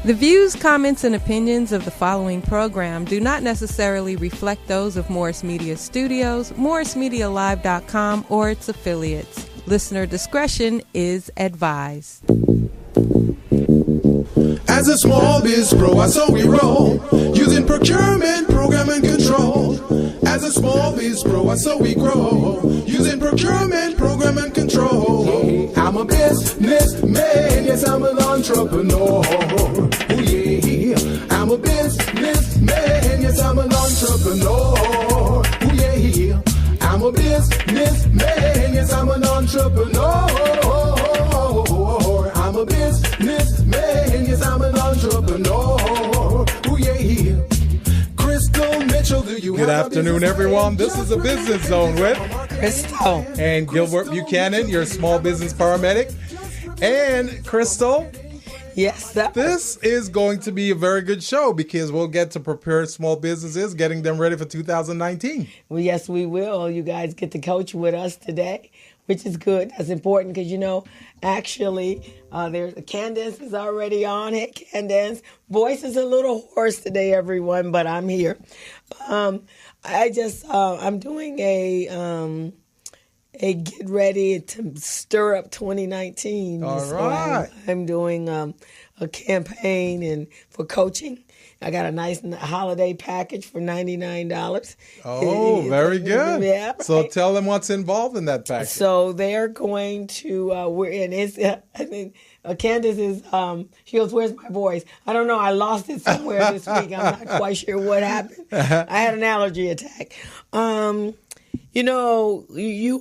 The views, comments, and opinions of the following program do not necessarily reflect those of Morris Media Studios, MorrisMediaLive.com, or its affiliates. Listener discretion is advised. As a small biz pro, so we roll, using procurement, program, and control. As a small biz pro, so we grow, using procurement, program, and control. I'm a businessman, yes, I'm an entrepreneur. Ooh, yeah. I'm a businessman, yes, I'm an entrepreneur. Ooh, yeah. I'm a businessman, yes, I'm an entrepreneur. I'm a businessman, yes, I'm an entrepreneur. Ooh, yeah. Crystal Mitchell, do you Good afternoon, everyone. This is the Business Zone with Crystal and Gilbert Buchanan, your small business paramedic. And Crystal, yes, sir. This is going to be a very good show because we'll get to prepare small businesses, getting them ready for 2019. Well, yes, we will. You guys get to coach with us today, which is good. That's important because, actually, there's Candace is already on. Hey, Candace. Voice is a little hoarse today, everyone, but I'm here. I'm doing a get ready to stir up 2019. All so right. I'm doing a campaign and for coaching. I got a nice holiday package for $99. Oh, very good. Yeah. Right. So tell them what's involved in that package. So they're going to, Candace is, she goes, where's my voice? I don't know. I lost it somewhere this week. I'm not quite sure what happened. I had an allergy attack. You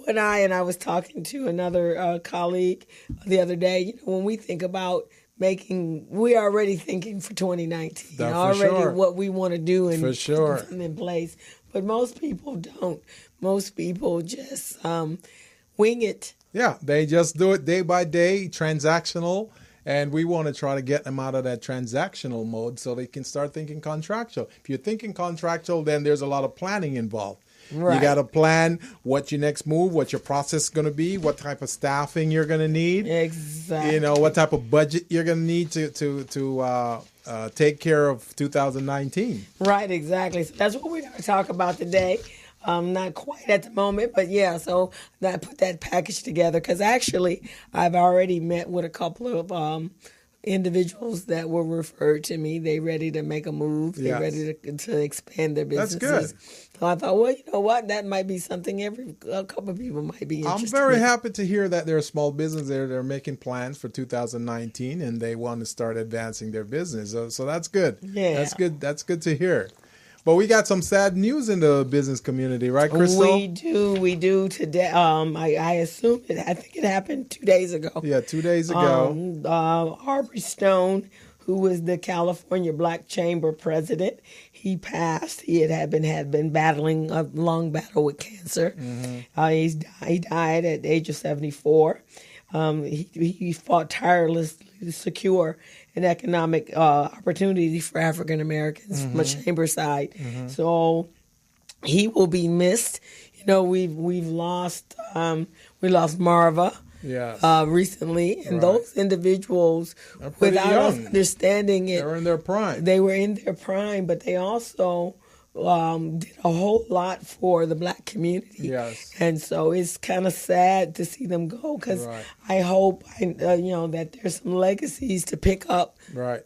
and I was talking to another colleague the other day, when we think about we're already thinking for 2019, what we want to do and for sure. put something in place. But most people don't. Most people just wing it. Yeah, they just do it day by day, transactional. And we want to try to get them out of that transactional mode so they can start thinking contractual. If you're thinking contractual, then there's a lot of planning involved. Right. You got to plan what your next move, what your process is going to be, what type of staffing you're going to need. Exactly. What type of budget you're going to need to take care of 2019. Right, exactly. So that's what we're going to talk about today. Not quite at the moment, but yeah, so I put that package together because actually I've already met with a couple of individuals that were referred to me. They ready to make a move. They ready to expand their businesses. That's good. So I thought, well, you know what? That might be something a couple of people might be interested I'm very in. happy to hear that there are small businesses there that are making plans for 2019 and they want to start advancing their business. So that's good. Yeah. That's good. That's good to hear. But we got some sad news in the business community, right, Crystal? We do today. I assume I think it happened 2 days ago. Yeah, 2 days ago. Aubrey Stone, who was the California Black Chamber president, he passed. He had been battling a long battle with cancer. Mm-hmm. He died at the age of 74. He fought tirelessly to secure an economic opportunity for African Americans from a chamber side. Mm-hmm. So he will be missed. We've lost Marva recently, and those individuals, without us understanding it, they were in their prime. They were in their prime, but they also did a whole lot for the Black community. Yes. And so it's kind of sad to see them go because I hope, that there's some legacies to pick up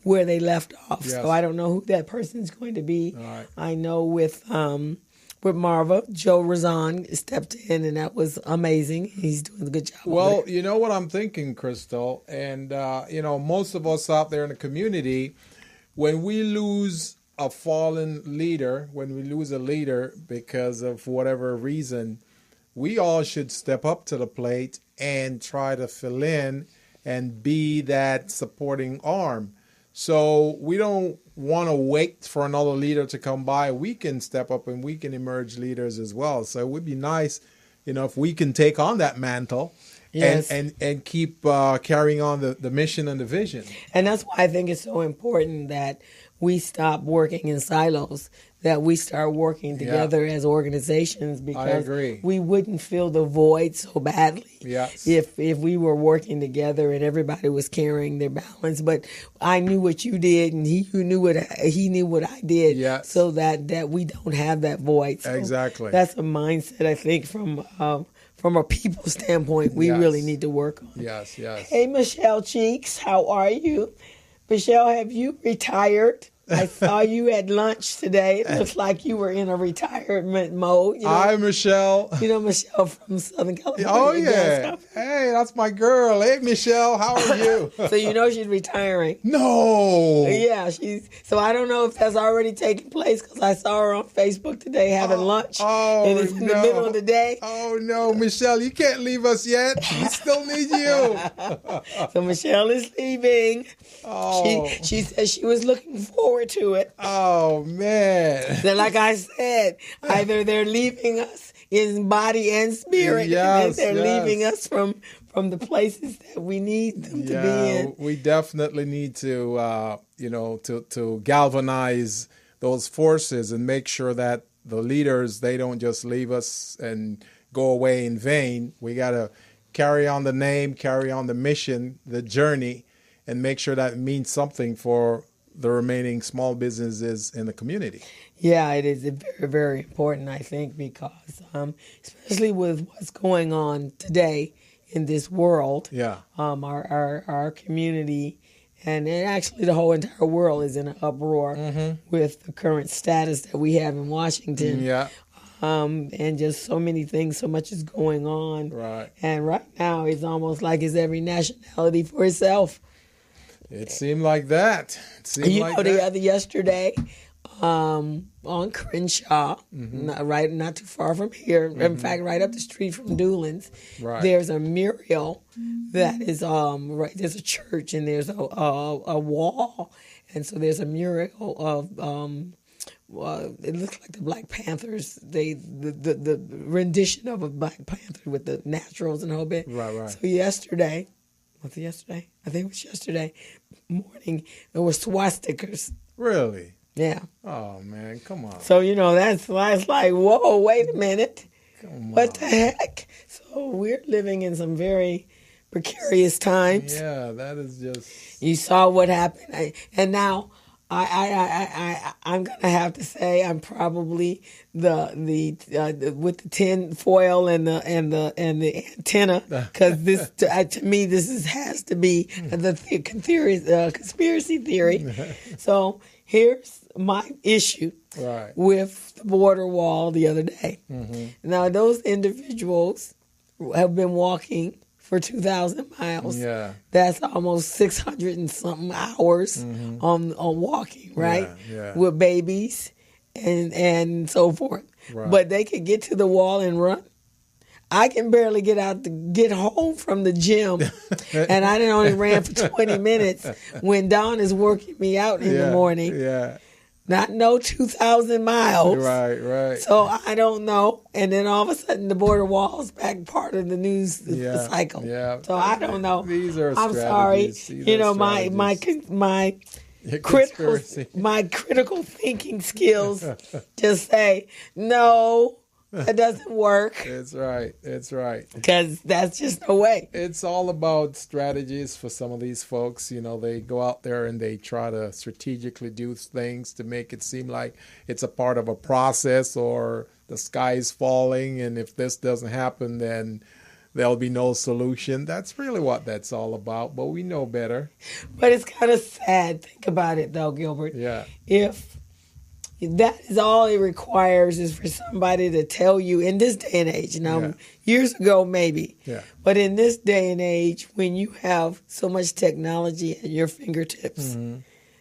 where they left off. Yes. So I don't know who that person's going to be. Right. I know with Marva, Joe Razan stepped in, and that was amazing. He's doing a good job. Well, you know what I'm thinking, Crystal, and, most of us out there in the community, when we lose a fallen leader, when we lose a leader because of whatever reason, we all should step up to the plate and try to fill in and be that supporting arm. So we don't want to wait for another leader to come by. We can step up and we can emerge leaders as well. So it would be nice, if we can take on that mantle. Yes. And keep carrying on the mission and the vision. And that's why I think it's so important that we stop working in silos, that we start working together as organizations, because we wouldn't feel the void so badly if we were working together and everybody was carrying their balance. But I knew what you did, and he knew what I did, so that we don't have that void. So exactly. That's a mindset, I think, from a people standpoint, we really need to work on. Yes. Hey, Michelle Cheeks, how are you? Michelle, have you retired? I saw you at lunch today. It looks like you were in a retirement mode. Hi, Michelle. You know Michelle from Southern California. Oh, yeah. Hey, that's my girl. Hey, Michelle, how are you? So she's retiring. No. Yeah, so I don't know if that's already taking place, because I saw her on Facebook today having lunch. And it's in the middle of the day. Oh, no, Michelle, you can't leave us yet. We still need you. So Michelle is leaving. Oh. She said she was looking forward to it. Oh, man. Then, like I said, either they're leaving us in body and spirit, and they're leaving us from the places that we need them to be in. We definitely need to, to galvanize those forces and make sure that the leaders, they don't just leave us and go away in vain. We got to carry on the name, carry on the mission, the journey, and make sure that it means something for the remaining small businesses in the community. Yeah, it is very, very important, I think, because especially with what's going on today in this world, our community and actually the whole entire world is in an uproar with the current status that we have in Washington. Yeah. And just so many things, so much is going on. Right. And right now it's almost like it's every nationality for itself. It seemed like that. Yesterday, on Crenshaw, not too far from here. In fact, right up the street from Doolin's, there's a mural that is there's a church and there's a wall, and so there's a mural of it looks like the Black Panthers. The rendition of a Black Panther with the naturals and the whole bit. Right. So yesterday? I think it was yesterday morning. There were swastikas. Really? Yeah. Oh, man, come on. So, that's like, whoa, wait a minute. What the heck? So we're living in some very precarious times. Yeah, that is just... You saw what happened. And now I'm gonna have to say I'm probably the with the tin foil and the antenna, because this to me has to be the conspiracy theory. So here's my issue with the border wall the other day. Now those individuals have been walking for 2,000 miles. Yeah. That's almost 600 and something hours on walking, right? Yeah. With babies and so forth. Right. But they could get to the wall and run. I can barely get home from the gym, and I only ran for 20 minutes when Dawn is working me out in the morning. Yeah. Not 2,000 miles. Right. So I don't know. And then all of a sudden the border wall is back part of the news cycle. Yeah. So I don't know. These are I'm sorry. My critical thinking skills just say, no, that doesn't work. It's right. Because that's just no way. It's all about strategies for some of these folks. They go out there and they try to strategically do things to make it seem like it's a part of a process or the sky is falling, and if this doesn't happen, then there'll be no solution. That's really what that's all about, but we know better. But it's kind of sad. Think about it, though, Gilbert. Yeah. If that is all it requires is for somebody to tell you in this day and age. Now, years ago, maybe. Yeah. But in this day and age, when you have so much technology at your fingertips,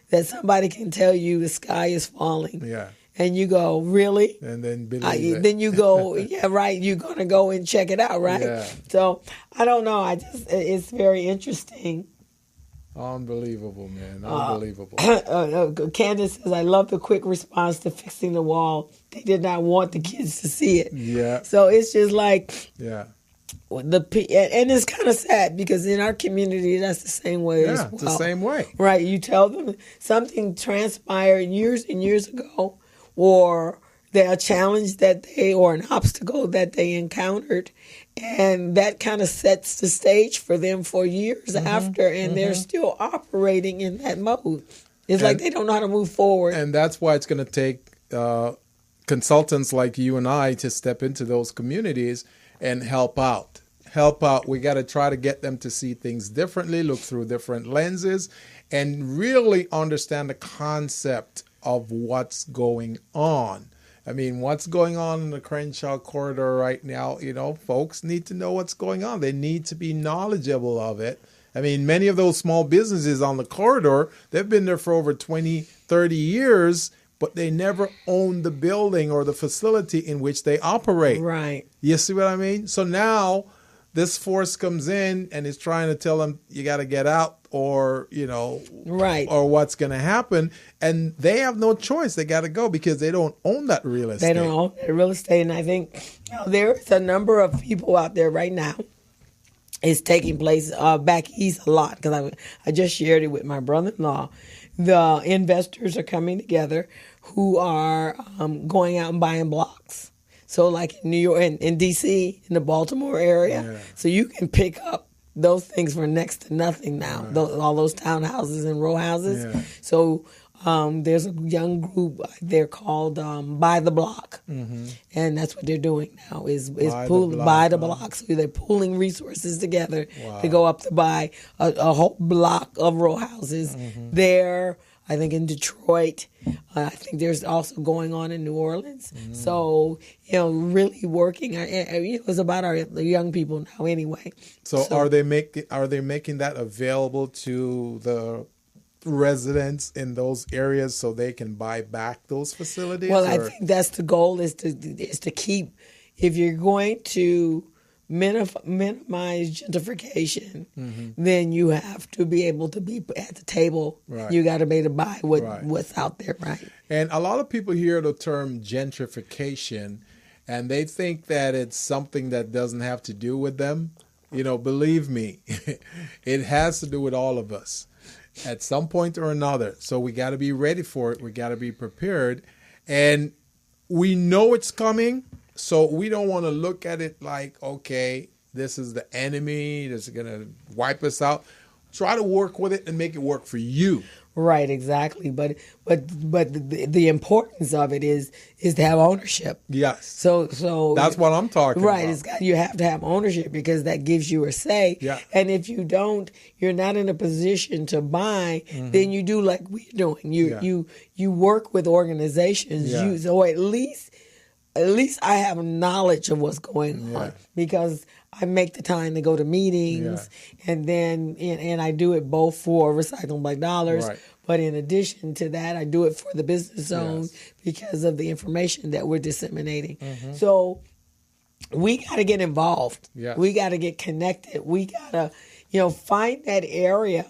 that somebody can tell you the sky is falling. Yeah. And you go, really? And then believe it. Then you go, yeah, right. You're going to go and check it out, right? Yeah. So, I don't know. It's very interesting. Unbelievable, man. Unbelievable. Candace says, I love the quick response to fixing the wall. They did not want the kids to see it. Yeah. So it's just like, And it's kind of sad because in our community, that's the same way as well. It's the same way. Right. You tell them something transpired years and years ago, or a challenge or an obstacle that they encountered, and that kind of sets the stage for them for years after, and they're still operating in that mode. It's like they don't know how to move forward. And that's why it's going to take consultants like you and I to step into those communities and help out. We got to try to get them to see things differently, look through different lenses, and really understand the concept of what's going on. I mean, what's going on in the Crenshaw corridor right now, folks need to know what's going on. They need to be knowledgeable of it. I mean, many of those small businesses on the corridor, they've been there for over 20, 30 years, but they never own the building or the facility in which they operate. Right. You see what I mean? So now this force comes in and is trying to tell them you got to get out or, right, or what's going to happen. And they have no choice. They got to go because they don't own that real estate. They don't own that real estate. And I think there's a number of people out there right now. It's taking place back east a lot because I just shared it with my brother-in-law. The investors are coming together who are going out and buying blocks. So like in New York and in D.C., in the Baltimore area. So you can pick up those things for next to nothing now, all those townhouses and row houses. So there's a young group they're called Buy the Block. And that's what they're doing now is buy the block. So they're pooling resources together to go up to buy a whole block of row houses there. I think in Detroit. I think there's also going on in New Orleans. So, really working. It's about our young people now anyway. So are they making that available to the residents in those areas so they can buy back those facilities? Well, I think that's the goal is to keep, if you're going to minimize gentrification, then you have to be able to be at the table. Right. You got to be able to buy what's out there, right? And a lot of people hear the term gentrification, and they think that it's something that doesn't have to do with them. Believe me, it has to do with all of us at some point or another. So we got to be ready for it. We got to be prepared, and we know it's coming. So we don't want to look at it like, okay, this is the enemy that's going to wipe us out. Try to work with it and make it work for you. Right, exactly. But the importance of it is to have ownership. Yes. So that's what I'm talking about. Right. You have to have ownership because that gives you a say. Yeah. And if you don't, you're not in a position to buy, then you do like we're doing. You work with organizations. Yeah. So at least I have knowledge of what's going on because I make the time to go to meetings and then and I do it both for Recycling Black Dollars. Right. But in addition to that, I do it for the Business Zone because of the information that we're disseminating. So we got to get involved. We got to get connected. We got to, find that area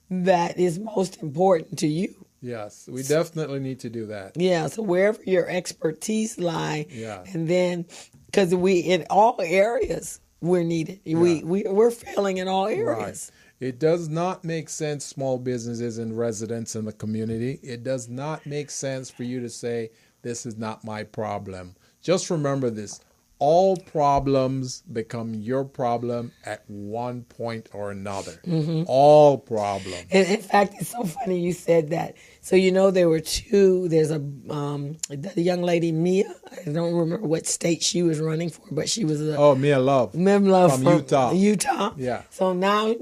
that is most important to you. Yes, we definitely need to do that. Yeah, so wherever your expertise lie, and then because in all areas we're needed. We're failing in all areas. Right. It does not make sense, small businesses and residents in the community. It does not make sense for you to say, this is not my problem. Just remember this. All problems become your problem at one point or another. All problems. And in fact, it's so funny you said that. So, there were two. There's the young lady, Mia. I don't remember what state she was running for, but she was Mia Love. Mia Love from Utah. Utah. Yeah. So now,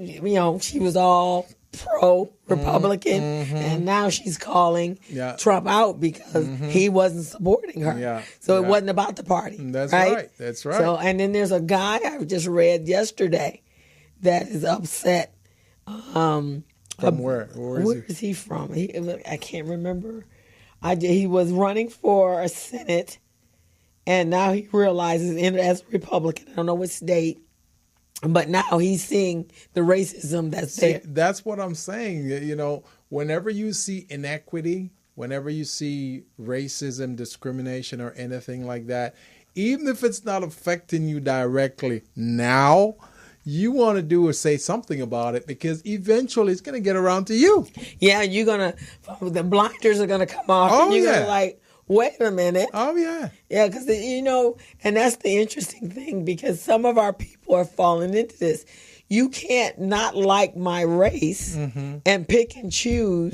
she was all pro-Republican, and now she's calling Trump out because he wasn't supporting her. Yeah. So it wasn't about the party. That's right. That's right. So, and then there's a guy I just read yesterday that is upset. From where? Where is he from? I can't remember. He was running for a Senate, and now he realizes, as a Republican, I don't know what state, but now he's seeing the racism that's there. That's what I'm saying. Whenever you see inequity, whenever you see racism, discrimination, or anything like that, even if it's not affecting you directly now, you want to do or say something about it, because eventually it's going to get around to you. Yeah, the blinders are going to come off. Oh, and you're yeah. going to like, wait a minute. Oh, yeah. Yeah, because, and that's the interesting thing, because some of our people are falling into this. You can't not like my race and pick and choose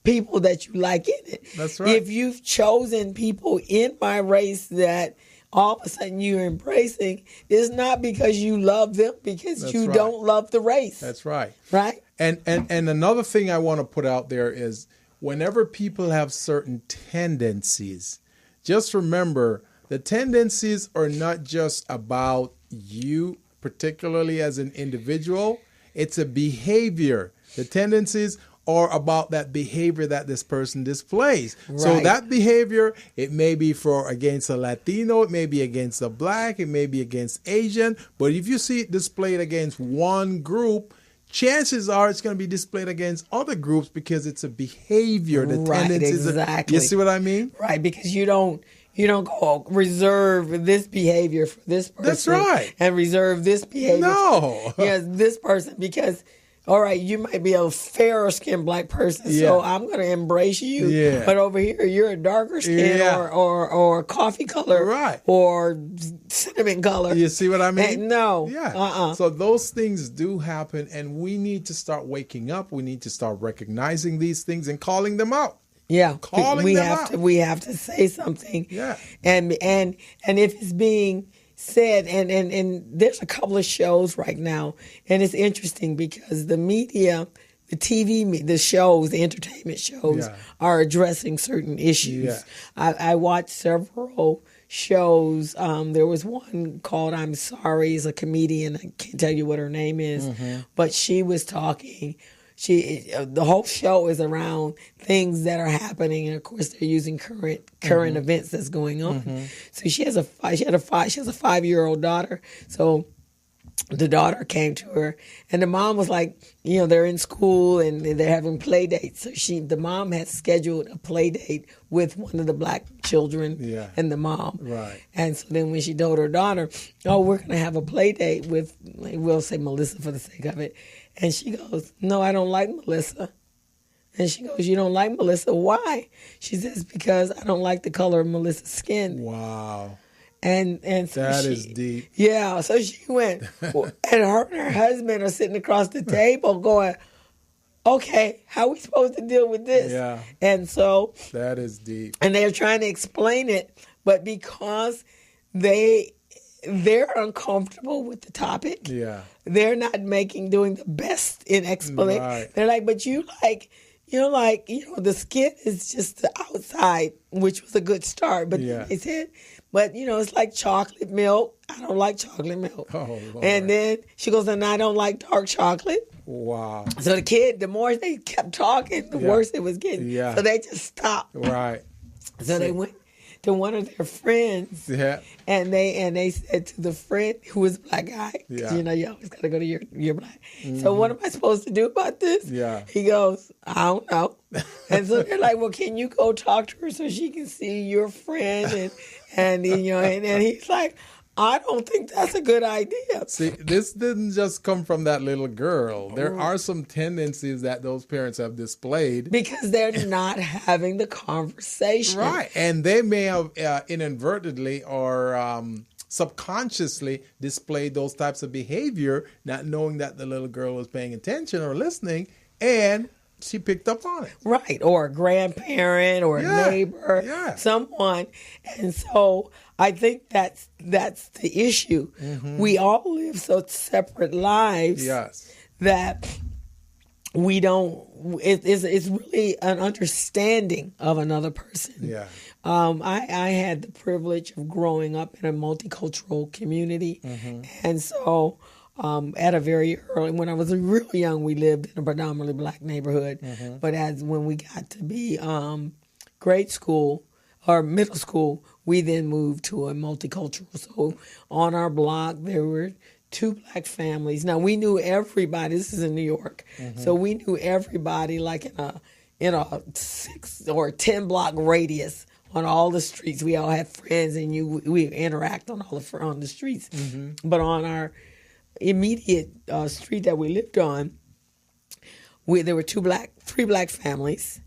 people that you like in it. That's right. If you've chosen people in my race that all of a sudden you're embracing, it's not because you love them, because That's you right. don't love the race. That's right. Right? And another thing I want to put out there is, whenever people have certain tendencies, just remember the tendencies are not just about you, particularly as an individual. It's a behavior. The tendencies are about that behavior that this person displays. Right. So that behavior, it may be against a Latino, it may be against a Black, it may be against Asian. But if you see it displayed against one group, chances are it's going to be displayed against other groups, because it's a behavior. The Right, tendencies. exactly. You see what I mean? Right, because you don't go reserve this behavior for this person. That's right. And reserve this behavior No. for this person, because, all right, you might be a fairer skinned Black person, Yeah. so I'm going to embrace you. Yeah. But over here, you're a darker skin Yeah. or coffee color, Right. or cinnamon color. You see what I mean? No. Yeah. So those things do happen, and we need to start waking up. We need to start recognizing these things and calling them out. Yeah, Calling we them have out. to. We have to say something. Yeah. And if it's being said, and there's a couple of shows right now, and it's interesting because the media, the TV, the shows, the entertainment shows Yeah. are addressing certain issues. Yeah. I watched several shows. There was one called "I'm Sorry." It's a comedian. I can't tell you what her name is, but she was talking. The whole show is around things that are happening, and of course they're using current events that's going on. So she had a 5-year-old daughter. So the daughter came to her, and the mom was like, they're in school and they're having play dates. So the mom had scheduled a play date with one of the Black children and the mom. Right. And so then when she told her daughter, "Oh, we're going to have a play date with," we'll say Melissa for the sake of it. And she goes, "No, I don't like Melissa." And she goes, "You don't like Melissa? Why?" She says, "Because I don't like the color of Melissa's skin." Wow. And so That is deep. Yeah, so she went, and her and her husband are sitting across the table going, "Okay, how are we supposed to deal with this?" Yeah. And so, That is deep. and they're trying to explain it, but because they're uncomfortable with the topic, Yeah. they're not doing the best in explanation. Right. They're like, "But the skin is just the outside," which was a good start. But Yeah. then they said, "But it's like chocolate milk. I don't like chocolate milk." Oh, Lord. And then she goes, "And I don't like dark chocolate." Wow. So the more they kept talking, the worse it was getting. Yeah. So they just stopped. Right. So they went to one of their friends. Yeah. And they said to the friend who was a Black guy, 'cause, Yeah. you always got to go to your Black. So what am I supposed to do about this? Yeah. He goes, "I don't know." And so they're like, "Well, can you go talk to her so she can see your friend?" And he's like, "I don't think that's a good idea." See, this didn't just come from that little girl. There are some tendencies that those parents have displayed. Because they're not having the conversation. Right. And they may have inadvertently or subconsciously displayed those types of behavior, not knowing that the little girl was paying attention or listening, and she picked up on it. Right. Or a grandparent or a neighbor, someone. And so I think that's the issue. We all live such separate lives that we don't, it's really an understanding of another person. Yeah. I had the privilege of growing up in a multicultural community. And so at a very early, when I was really young, we lived in a predominantly Black neighborhood. But when we got to be grade school or middle school, we then moved to a multicultural. So on our block, there were 2 Black families. Now we knew everybody. This is in New York, so we knew everybody like in a 6 or 10 block radius on all the streets. We all had friends, and we interact on on the streets. But on our immediate street that we lived on, there were three black families,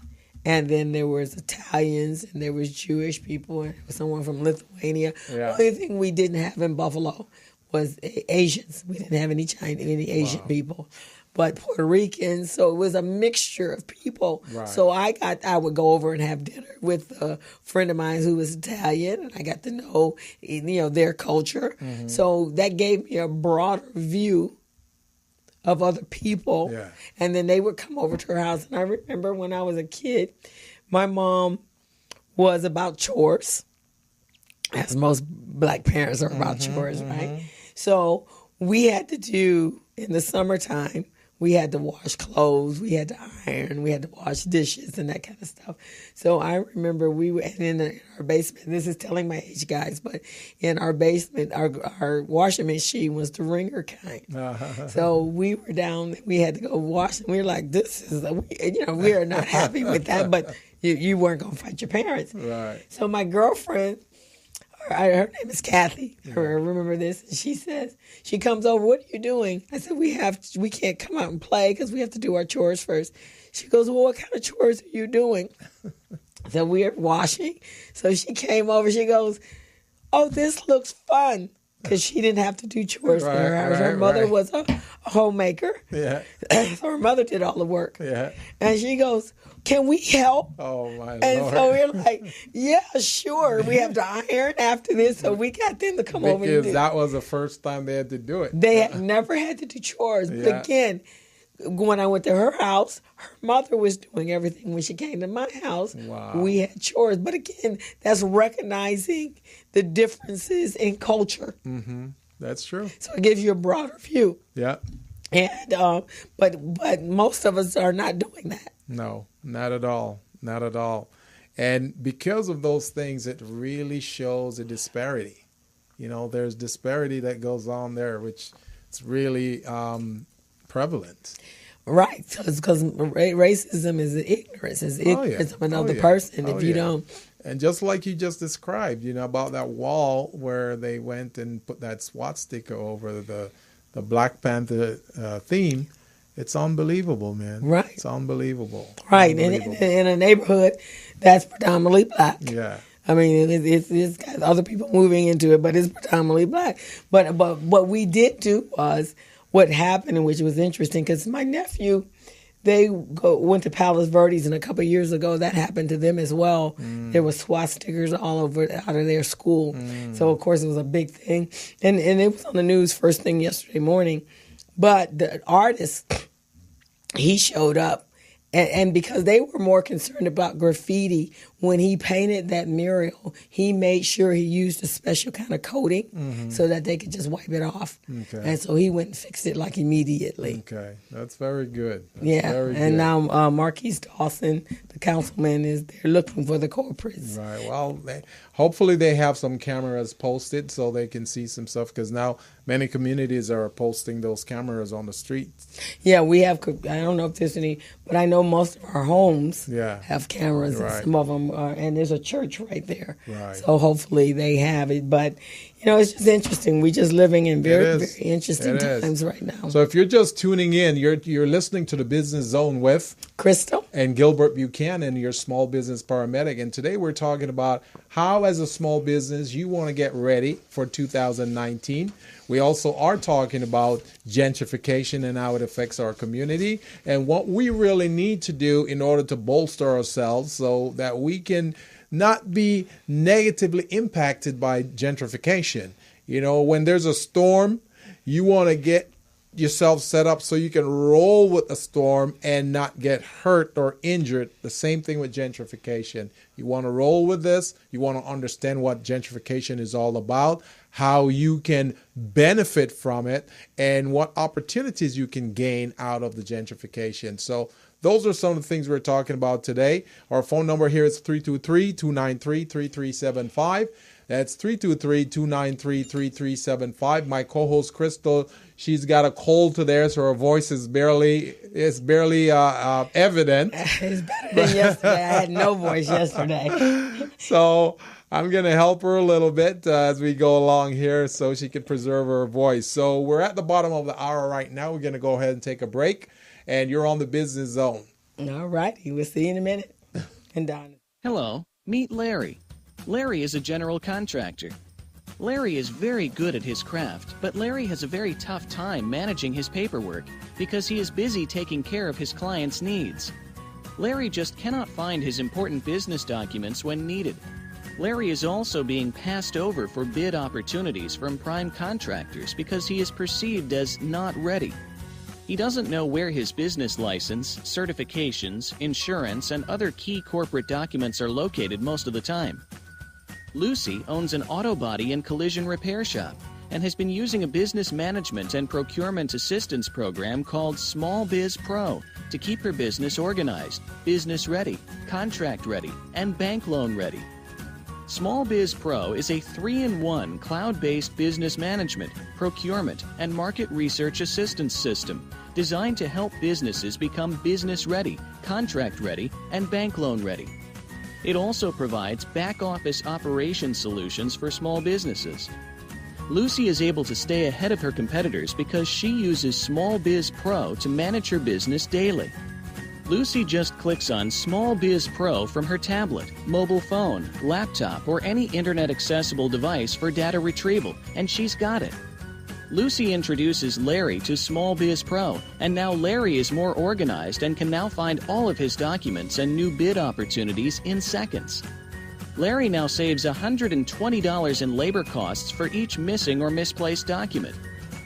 and then there was Italians, and there was Jewish people, and there was someone from Lithuania. The only thing we didn't have in Buffalo was Asians. We didn't have any Asian people, but Puerto Ricans. So it was a mixture of people. Right. So I would go over and have dinner with a friend of mine who was Italian, and I got to know their culture. So that gave me a broader view of other people. Yeah. And then they would come over to her house. And I remember when I was a kid, my mom was about chores, as most black parents are about chores, right? So we had to do, in the summertime, we had to wash clothes, we had to iron, we had to wash dishes and that kind of stuff. So I remember we were in our basement. This is telling my age, guys, but in our basement, our washing machine was the wringer kind. So we were down, we had to go wash, and we were like, we are not happy with that, but you weren't going to fight your parents. Right. So my girlfriend, her name is Kathy. I remember this. And she says, she comes over, what are you doing? I said, we can't come out and play because we have to do our chores first. She goes, well, what kind of chores are you doing? So we're washing. So she came over, she goes, oh, this looks fun. Because she didn't have to do chores for her house. Her mother was a homemaker. Yeah. So her mother did all the work. Yeah. And she goes, can we help? Oh, my Lord. And so we're like, yeah, sure. We have to iron after this. So we got them to come over and do it. Because that was the first time they had to do it. They had never had to do chores. But again, when I went to her house, her mother was doing everything. When she came to my house, we had chores. But again, that's recognizing the differences in culture. That's true. So it gives you a broader view. Yeah. And but most of us are not doing that. No, not at all. Not at all. And because of those things, it really shows a disparity. There's disparity that goes on there, which is really prevalent. Right. So it's because racism is ignorance. It's ignorance of another person if you don't. And just like you just described, about that wall where they went and put that SWAT sticker over the Black Panther theme, it's unbelievable, man. Right. It's unbelievable. Right. Unbelievable. In a neighborhood that's predominantly black. Yeah. I mean, it's got other people moving into it, but it's predominantly black. But what we did do was what happened, and which was interesting, because my nephew, they went to Palos Verdes, and a couple of years ago that happened to them as well. There were SWAT stickers all over out of their school. So, of course, it was a big thing. And it was on the news first thing yesterday morning. But the artist, he showed up. And because they were more concerned about graffiti, when he painted that mural, he made sure he used a special kind of coating so that they could just wipe it off. Okay. And so he went and fixed it like immediately. Okay, that's very good. Very good. Now Marquise Dawson, the councilman, they're looking for the culprits. Right. Well, hopefully they have some cameras posted so they can see some stuff, because now many communities are posting those cameras on the streets. Yeah, we have. I don't know if there's any, but I know most of our homes have cameras, and some of them are, and there's a church right there. Right. So hopefully they have it. But it's just interesting. We're just living in very, very interesting times right now. So if you're just tuning in, you're listening to the Business Zone with Crystal and Gilbert Buchanan, your small business paramedic. And today we're talking about how, as a small business, you want to get ready for 2019. We also are talking about gentrification and how it affects our community, and what we really need to do in order to bolster ourselves so that we can not be negatively impacted by gentrification. When there's a storm, you want to get yourself set up so you can roll with the storm and not get hurt or injured. The same thing with gentrification. You want to roll with this. You want to understand what gentrification is all about, how you can benefit from it, and what opportunities you can gain out of the gentrification. So those are some of the things we're talking about today. Our phone number here is 323-293-3375. That's 323-293-3375. My co-host Crystal, she's got a cold today, so her voice is barely evident. It's better than yesterday. I had no voice yesterday. So I'm going to help her a little bit as we go along here so she can preserve her voice. So we're at the bottom of the hour right now. We're going to go ahead and take a break, and you're on the Business Zone. All right. We'll see you in a minute. And Donna. Hello, meet Larry. Larry is a general contractor. Larry is very good at his craft, but Larry has a very tough time managing his paperwork because he is busy taking care of his clients' needs. Larry just cannot find his important business documents when needed. Larry is also being passed over for bid opportunities from prime contractors because he is perceived as not ready. He doesn't know where his business license, certifications, insurance, and other key corporate documents are located most of the time. Lucy owns an auto body and collision repair shop and has been using a business management and procurement assistance program called Small Biz Pro to keep her business organized, business ready, contract ready, and bank loan ready. Small Biz Pro is a 3-in-1 cloud-based business management, procurement, and market research assistance system designed to help businesses become business ready, contract ready, and bank loan ready. It also provides back-office operation solutions for small businesses. Lucy is able to stay ahead of her competitors because she uses Small Biz Pro to manage her business daily. Lucy just clicks on Small Biz Pro from her tablet, mobile phone, laptop, or any internet-accessible device for data retrieval, and she's got it. Lucy introduces Larry to Small Biz Pro, and now Larry is more organized and can now find all of his documents and new bid opportunities in seconds. Larry now saves $120 in labor costs for each missing or misplaced document.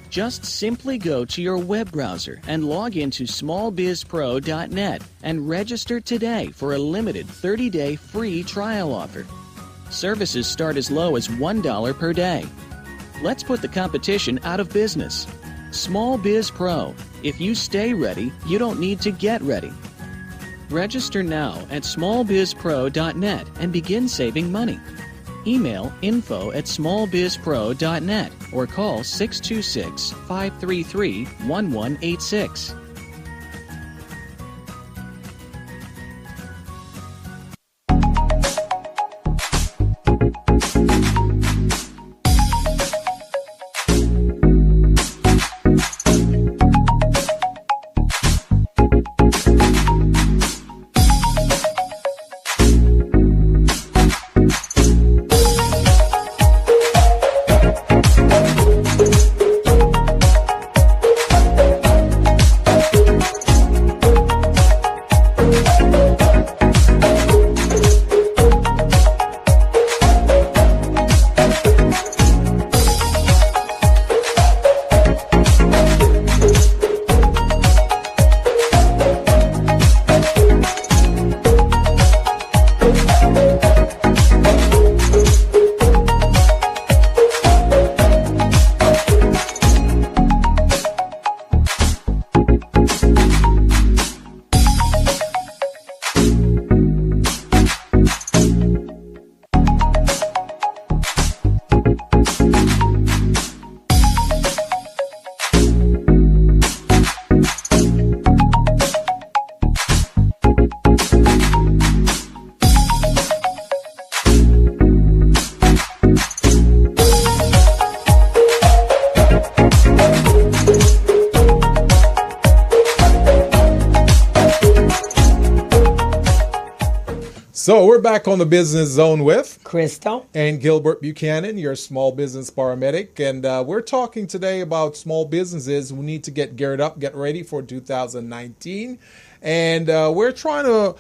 Just simply go to your web browser and log into smallbizpro.net and register today for a limited 30-day free trial offer. Services start as low as $1 per day. Let's put the competition out of business. Small Biz Pro. If you stay ready, you don't need to get ready. Register now at smallbizpro.net and begin saving money. Email info@smallbizpro.net or call 626-533-1186. So we're back on the Business Zone with Crystal and Gilbert Buchanan, your small business paramedic. And we're talking today about small businesses who need to get geared up, get ready for 2019. And we're trying to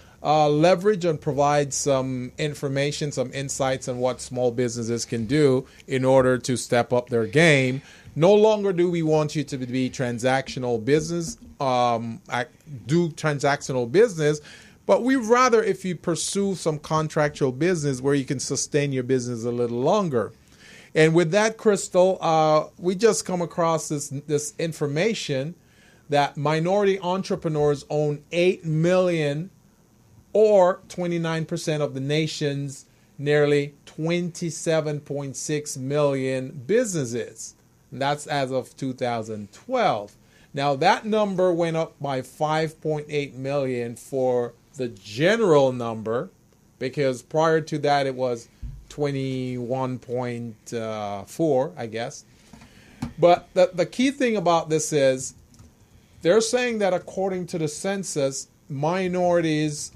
leverage and provide some information, some insights on what small businesses can do in order to step up their game. No longer do we want you to be transactional business, do transactional business, but we'd rather if you pursue some contractual business where you can sustain your business a little longer. And with that, Crystal, we just come across this information that minority entrepreneurs own 8 million or 29% of the nation's nearly 27.6 million businesses. And that's as of 2012. Now that number went up by 5.8 million for the general number, because prior to that it was 21.4, I guess. But the key thing about this is they're saying that according to the census, minorities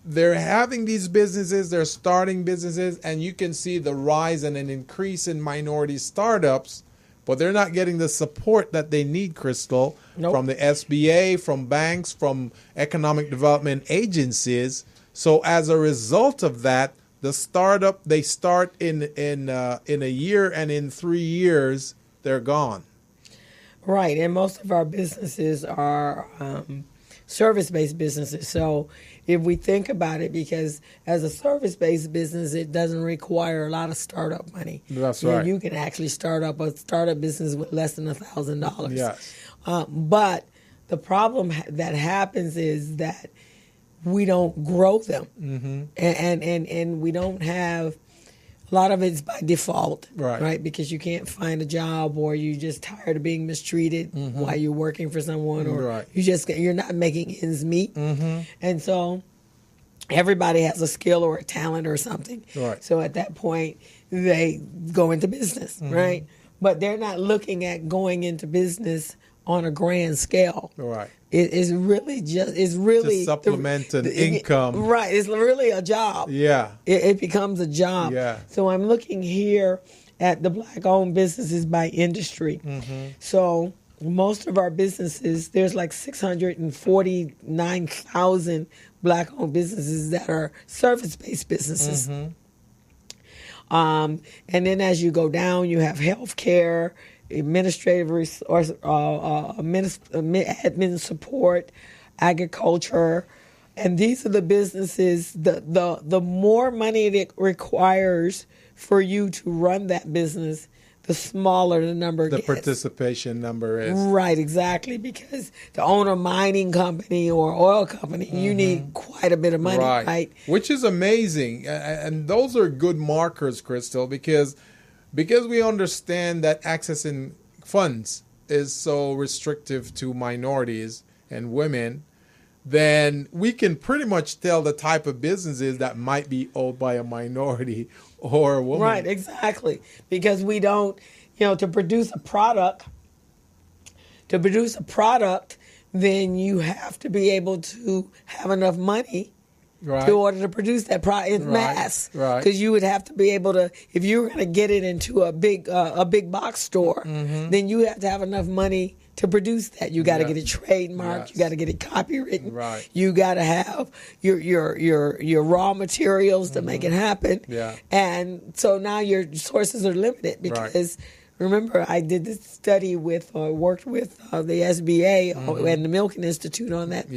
they're having these businesses, they're starting businesses, and you can see the rise and an increase in minority startups, but they're not getting the support that they need, Crystal, from the SBA, from banks, from economic development agencies. So as a result of that, the startup, they start in a year, and in 3 years, they're gone. Right, and most of our businesses are service-based businesses. So if we think about it, because as a service-based business, it doesn't require a lot of startup money. That's right. You can actually start up a startup business with less than $1,000. Yes. But the problem that happens is that we don't grow them, and we don't have. A lot of it's by default, right? Because you can't find a job, or you're just tired of being mistreated while you're working for someone, or you're not making ends meet, and so everybody has a skill or a talent or something. Right. So at that point, they go into business, right? But they're not looking at going into business on a grand scale. Right. It's really to supplement an income. Right. It's really a job. Yeah. It becomes a job. Yeah. So I'm looking here at the Black-owned businesses by industry. So most of our businesses, there's like 649,000 Black-owned businesses that are service-based businesses. And then as you go down, you have healthcare, administrative resource, admin support, agriculture, and these are the businesses. The more money it requires for you to run that business, the smaller the number gets. The participation number is. Right, exactly, because to own a mining company or oil company, you need quite a bit of money, right? Which is amazing, and those are good markers, Crystal, because we understand that accessing funds is so restrictive to minorities and women, then we can pretty much tell the type of businesses that might be owned by a minority or a woman. Right, exactly. Because we don't, to produce a product, then you have to be able to have enough money in order to produce that product in mass. Right. Because you would have to be able to, if you were going to get it into a big box store, then you have to have enough money to produce that. You got to get it trademarked. You got to get it copywritten. Right. You got to have your raw materials to make it happen. Yeah. And so now your sources are limited because. Remember, I did this study worked with the SBA and the Milken Institute on that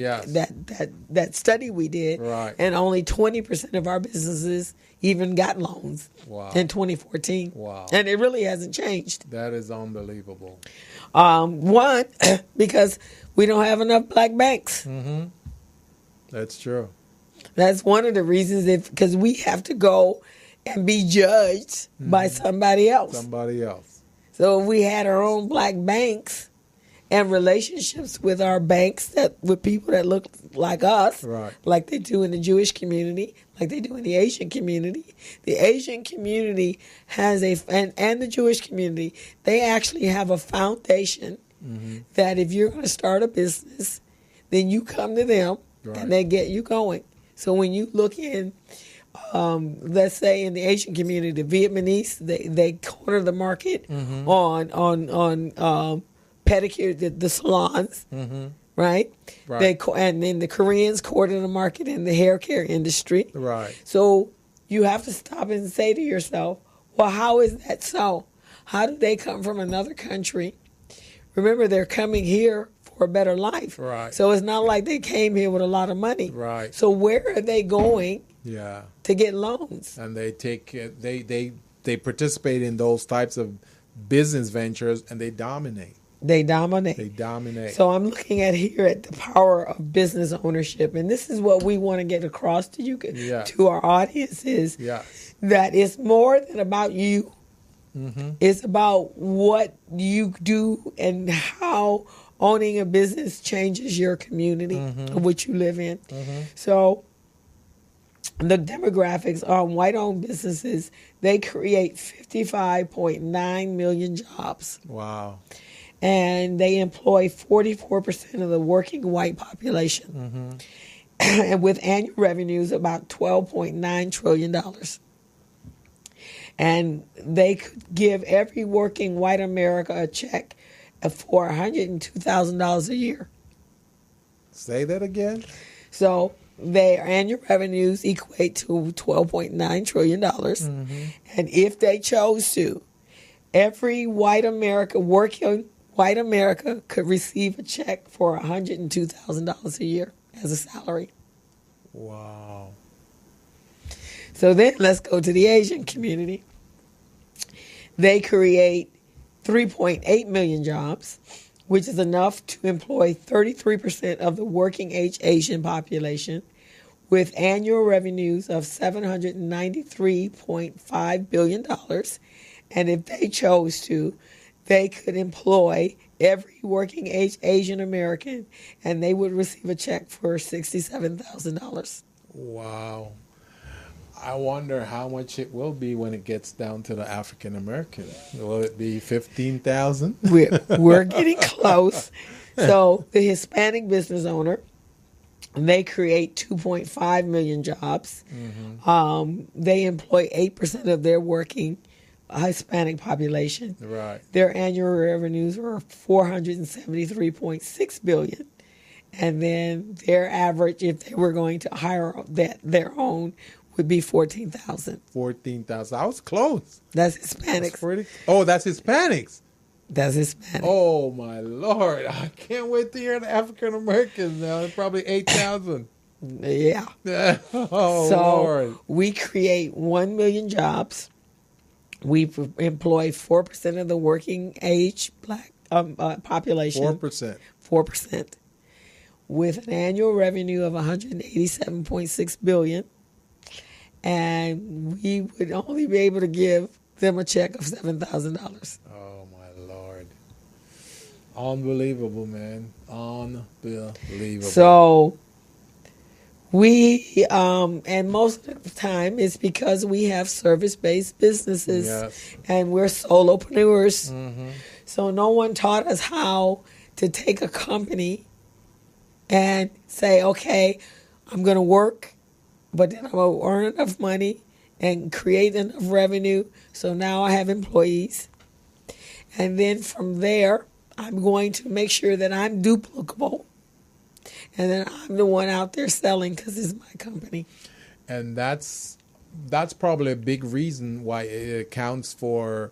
that study we did, and only 20% of our businesses even got loans in 2014. Wow! And it really hasn't changed. That is unbelievable. One, because we don't have enough black banks. That's true. That's one of the reasons, because we have to go and be judged by somebody else. So if we had our own black banks and relationships with our banks with people that look like us, like they do in the Jewish community, like they do in the Asian community. The Asian community has and the Jewish community, they actually have a foundation that if you're going to start a business, then you come to them and they get you going. So when you look in, let's say in the Asian community, the Vietnamese, they corner the market on pedicure, the salons, right? And then the Koreans corner the market in the hair care industry. Right. So you have to stop and say to yourself, well, how is that so? How do they come from another country? Remember, they're coming here for a better life. Right. So it's not like they came here with a lot of money. Right. So where are they going? To get loans, and they participate in those types of business ventures, and they dominate. They dominate. They dominate. So I'm looking at here at the power of business ownership, and this is what we want to get across to you, Yes. to our audience, is Yes. that it's more than about you. Mm-hmm. It's about what you do and how owning a business changes your community of which you live in. So the demographics on white-owned businesses, they create 55.9 million jobs. Wow. And they employ 44% of the working white population, and with annual revenues about $12.9 trillion. And they could give every working white America a check for $102,000 a year. Say that again. So their annual revenues equate to $12.9 trillion. And if they chose to, every working white America could receive a check for $102,000 a year as a salary. Wow. So then let's go to the Asian community. They create 3.8 million jobs, which is enough to employ 33% of the working age Asian population, with annual revenues of $793.5 billion. And if they chose to, they could employ every working age Asian American, and they would receive a check for $67,000. Wow. I wonder how much it will be when it gets down to the African American. Will it be 15,000? We're getting close. So the Hispanic business owner, they create 2.5 million jobs. They employ 8% of their working Hispanic population. Right. Their annual revenues are $473.6 billion. And then their average, if they were going to hire their own, would be 14,000. 14,000. I was close. That's Hispanics. That's Hispanics. That's Hispanic. Oh, my Lord. I can't wait to hear the African Americans now. It's probably 8,000. Yeah. Oh, So Lord. we create 1 million jobs. We employ 4% of the working age black population. 4%. 4%. With an annual revenue of $187.6 billion. And we would only be able to give them a check of $7,000. Oh, my Lord. Unbelievable, man. Unbelievable. So we, and most of the time it's because we have service-based businesses. Yes. And we're solopreneurs. So no one taught us how to take a company and say, okay, I'm going to work, but then I'm going to earn enough money and create enough revenue. So now I have employees. And then from there, I'm going to make sure that I'm duplicable. And then I'm the one out there selling because it's my company. And that's probably a big reason why it accounts for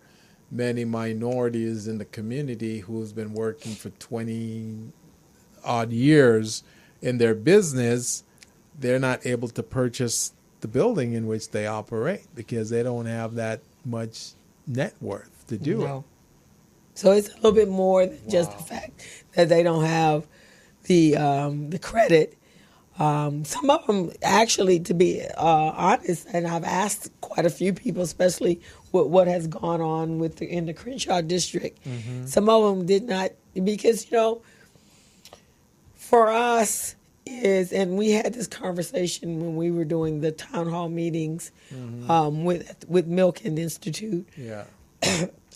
many minorities in the community who's been working for 20 odd years in their business. They're not able to purchase the building in which they operate because they don't have that much net worth to do it. So it's a little bit more than just the fact that they don't have the credit. Some of them actually, to be honest, and I've asked quite a few people, especially with what has gone on in the Crenshaw district. Some of them did not, because, for us and we had this conversation when we were doing the town hall meetings with Milken Institute. Yeah.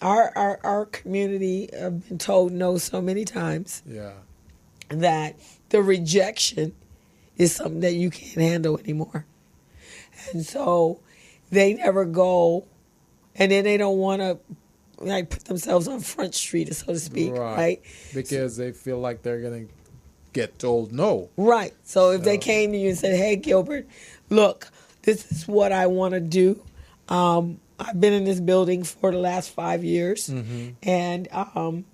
Our community have been told no so many times. Yeah. That the rejection is something that you can't handle anymore. And so they never go, and then they don't want to put themselves on Front Street, so to speak, right? Because they feel like they're going to get told no. Right. So if they came to you and said, hey, Gilbert, look, this is what I want to do. I've been in this building for the last 5 years. And can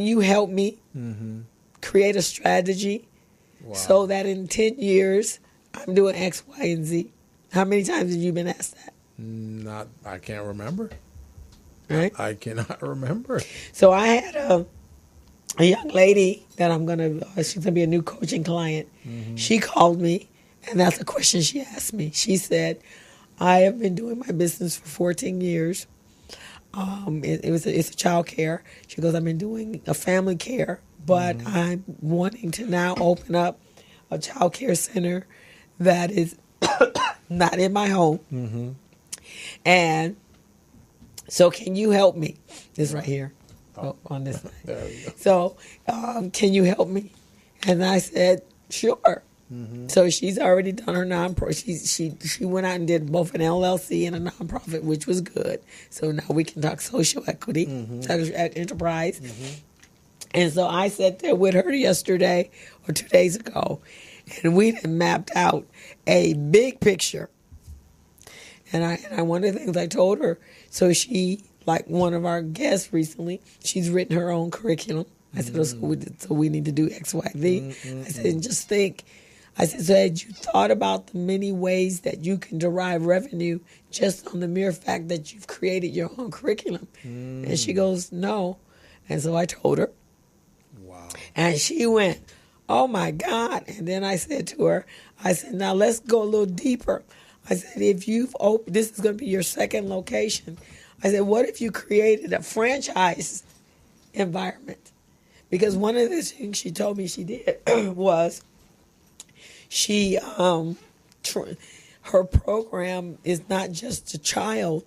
you help me create a strategy so that in 10 years I'm doing X, Y, and Z? How many times have you been asked that? I can't remember. right? I cannot remember. So I had a young lady that she's going to be a new coaching client. She called me, and that's the question she asked me. She said, I have been doing my business for 14 years. It's a child care. She goes, I've been doing a family care, but I'm wanting to now open up a child care center that is not in my home. And so can you help me? This right here. On this side. There we go. So, can you help me? And I said, sure. So she's already done her nonprofit. She went out and did both an LLC and a nonprofit, which was good. So now we can talk social equity, enterprise. And so I sat there with her yesterday or 2 days ago, and we mapped out a big picture. And one of the things I told her, so she, like one of our guests recently, she's written her own curriculum. I said, so we need to do X, Y, Z. I said, and just think. I said, so had you thought about the many ways that you can derive revenue just on the mere fact that you've created your own curriculum? And she goes, no. And so I told her. Wow. And she went, oh, my God. And then I said to her, I said, now let's go a little deeper. I said, if you've opened, this is going to be your second location. I said, what if you created a franchise environment? Because one of the things she told me she did was she, her program is not just a child,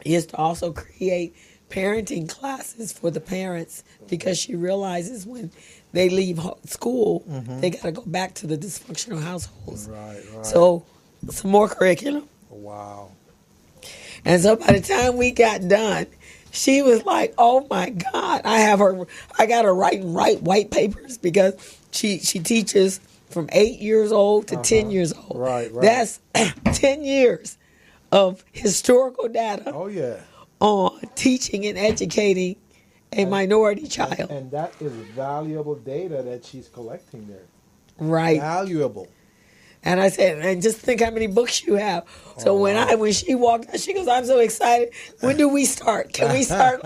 is to also create parenting classes for the parents, because she realizes when they leave school, they got to go back to the dysfunctional households. Right. So some more curriculum. Wow. And so by the time we got done, she was like, oh my God, I got her writing white papers, because she teaches from 8 years old to 10 years old. Right. That's 10 years of historical data Oh, yeah. on teaching and educating a minority child. And that is valuable data that she's collecting there. Right. Valuable. And I said, and just think how many books you have. So when she walked out, she goes, I'm so excited. When do we start? Can we start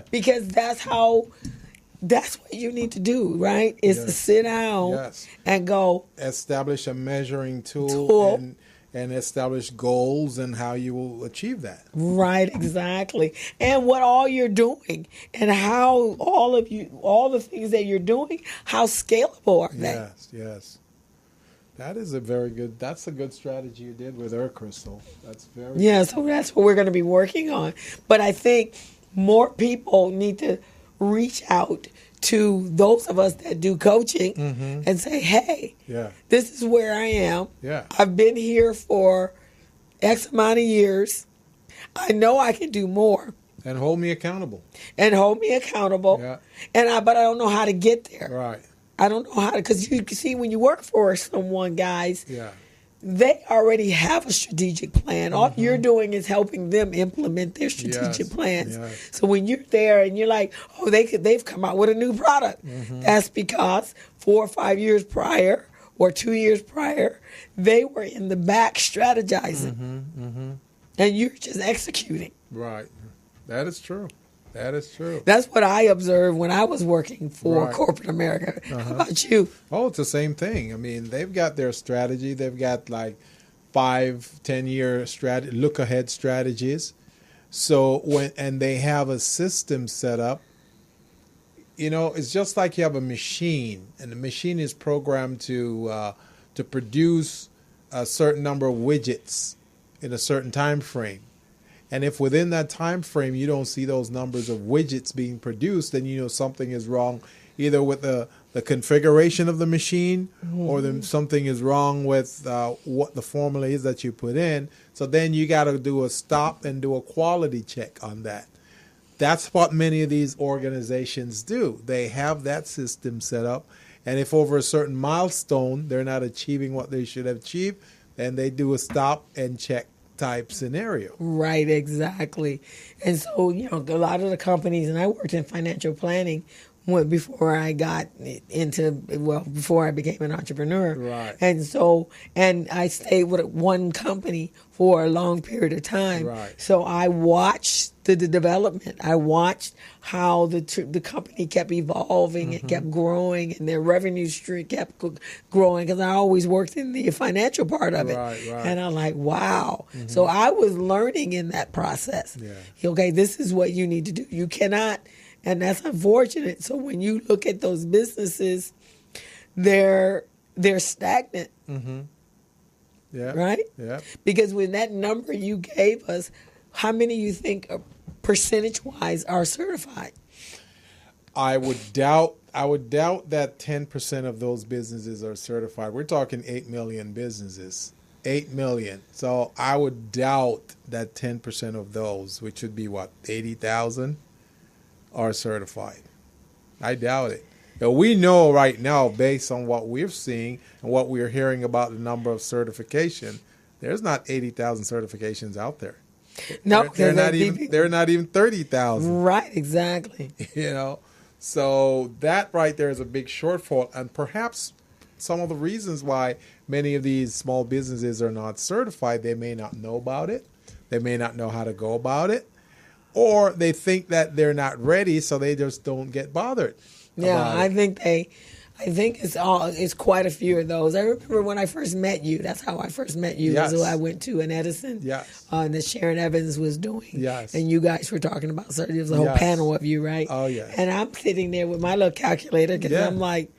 because that's what you need to do, right? Is to sit down and go. Establish a measuring tool. And establish goals and how you will achieve that. Right, exactly. And what all you're doing, and how all the things that you're doing, how scalable are they? Yes. That's a good strategy you did with her, Crystal. That's very good. So that's what we're going to be working on. But I think more people need to reach out to those of us that do coaching and say, hey, this is where I am. Yeah. I've been here for X amount of years. I know I can do more. And hold me accountable. Yeah. But I don't know how to get there. Right. I don't know how to, because you see, when you work for someone, guys, they already have a strategic plan. All you're doing is helping them implement their strategic plans. So when you're there and you're like, oh, they've come out with a new product, that's because 4 or 5 years prior or 2 years prior, they were in the back strategizing, and you're just executing. Right. That is true. That's what I observed when I was working for corporate America. How about you? Oh, it's the same thing. I mean, they've got their strategy. They've got like 5-10 year look ahead strategies. So and they have a system set up. You know, it's just like you have a machine, and the machine is programmed to produce a certain number of widgets in a certain time frame. And if within that time frame you don't see those numbers of widgets being produced, then you know something is wrong, either with the configuration of the machine, or something is wrong with what the formula is that you put in. So then you got to do a stop and do a quality check on that. That's what many of these organizations do. They have that system set up, and if over a certain milestone they're not achieving what they should have achieved, then they do a stop and check type scenario. Right, exactly. And so, you know, a lot of the companies, and I worked in financial planning, before I got before I became an entrepreneur. Right. And I stayed with one company for a long period of time. Right. So I watched the development. I watched how the company kept evolving and kept growing, and their revenue stream kept growing, because I always worked in the financial part of it. Right. And I'm like, wow. So I was learning in that process. Yeah. Okay, this is what you need to do. You cannot, and that's unfortunate. So when you look at those businesses, they're stagnant. Yeah. Right? Yeah. Because when that number you gave us, how many you think percentage-wise are certified? I would doubt that 10% of those businesses are certified. We're talking 8 million businesses. 8 million. So I would doubt that 10% of those, which would be 80,000, are certified. I doubt it. Now, we know right now, based on what we're seeing and what we're hearing about the number of certification, there's not 80,000 certifications out there. No, they're not even 30,000. Right, exactly. So that right there is a big shortfall, and perhaps some of the reasons why many of these small businesses are not certified, they may not know about it, they may not know how to go about it, or they think that they're not ready, so they just don't get bothered. Yeah, I think it's quite a few of those. I remember when I first met you. That's how I first met you. Yes. So I went to an Edison. Yes. That Sharon Evans was doing. Yes. And you guys were talking about certain. There was a whole panel of you, right? Oh, yes. And I'm sitting there with my little calculator, because I'm like,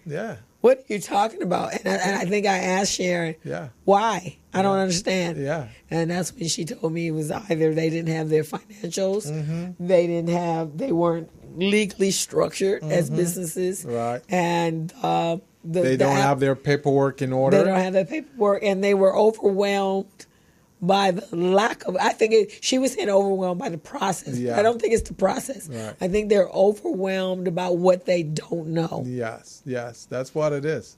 what are you talking about? And I think I asked Sharon, why? I don't understand. Yeah. And that's when she told me it was either they didn't have their financials, they weren't legally structured as businesses, right? And they don't have their paperwork in order. They don't have their paperwork, and they were overwhelmed by the lack of. I think she was saying overwhelmed by the process. Yeah. I don't think it's the process. Right. I think they're overwhelmed about what they don't know. Yes, that's what it is.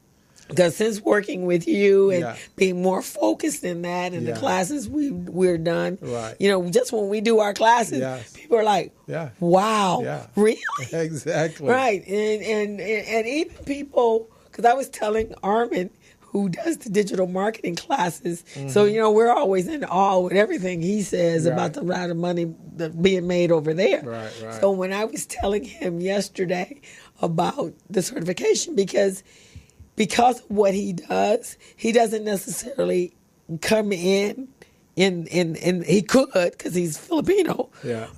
Because since working with you and being more focused in that, and the classes we're done, right? Just when we do our classes, people are like, "Wow, really?" Exactly. Right, and even people, because I was telling Armin, who does the digital marketing classes, so we're always in awe with everything he says about the amount of money being made over there. Right. So when I was telling him yesterday about the certification, because of what he does, he doesn't necessarily come in he could, because he's Filipino,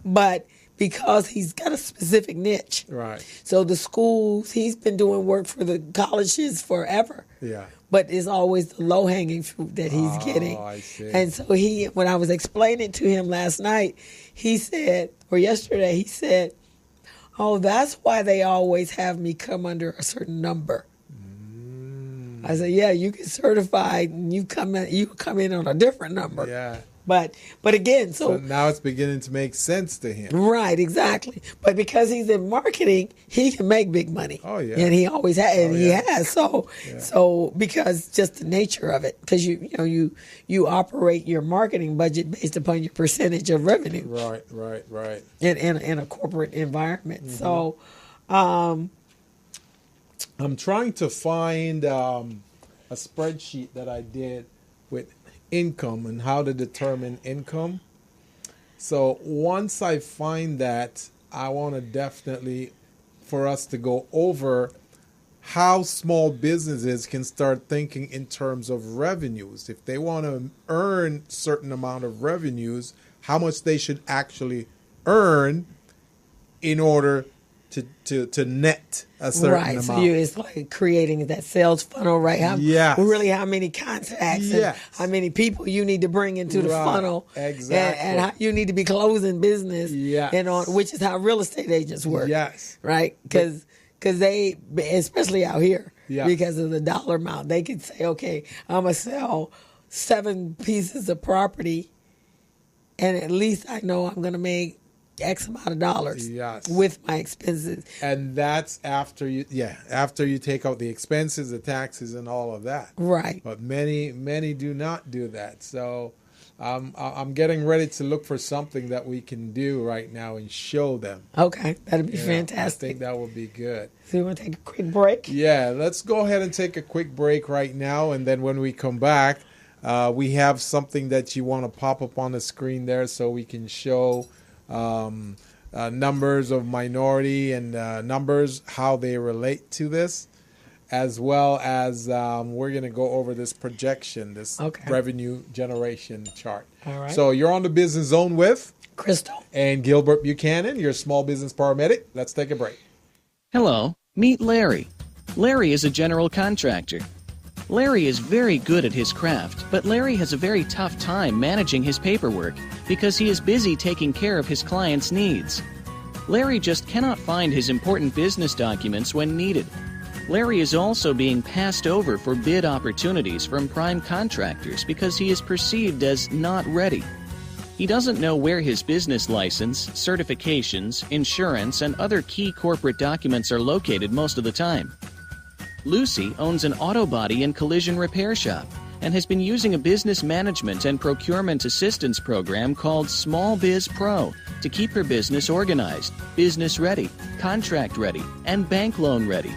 but because he's got a specific niche. Right. So the schools, he's been doing work for the colleges forever. Yeah. But it's always the low-hanging fruit that he's getting. I see. And so when I was explaining to him last night, yesterday, he said, "Oh, that's why they always have me come under a certain number." I said, "Yeah, you get certified and you come in on a different number." Yeah. But again, so now it's beginning to make sense to him. Right, exactly. But because he's in marketing, he can make big money. Oh yeah. And he always has, and he has. So because just the nature of it, because you operate your marketing budget based upon your percentage of revenue. Right. In a corporate environment. So I'm trying to find a spreadsheet that I did with income and how to determine income. So once I find that, I want to definitely for us to go over how small businesses can start thinking in terms of revenues. If they want to earn a certain amount of revenues, how much they should actually earn in order to net a certain amount. So it's like creating that sales funnel, right? How many contacts and how many people you need to bring into the funnel. Exactly. And how you need to be closing business. Which is how real estate agents work. Yes. Right? Because they, especially out here, because of the dollar amount, they could say, okay, I'm going to sell 7 pieces of property, and at least I know I'm going to make X amount of dollars with my expenses. And that's after you take out the expenses, the taxes, and all of that. Right. But many do not do that. So I'm getting ready to look for something that we can do right now and show them. Okay, that'd be I fantastic. think that would be good. So you want to take a quick break? Yeah, let's go ahead and take a quick break right now, and then when we come back, we have something that you want to pop up on the screen there so we can show numbers of minority and numbers, how they relate to this, as well as we're going to go over this projection, this revenue generation chart. All right. So you're on the Business Zone with Crystal and Gilbert Buchanan, your small business paramedic. Let's take a break. Hello, meet Larry. Larry is a general contractor. Larry is very good at his craft, but Larry has a very tough time managing his paperwork because he is busy taking care of his clients' needs. Larry just cannot find his important business documents when needed. Larry is also being passed over for bid opportunities from prime contractors because he is perceived as not ready. He doesn't know where his business license, certifications, insurance, and other key corporate documents are located most of the time. Lucy owns an auto body and collision repair shop and has been using a business management and procurement assistance program called Small Biz Pro to keep her business organized, business ready, contract ready, and bank loan ready.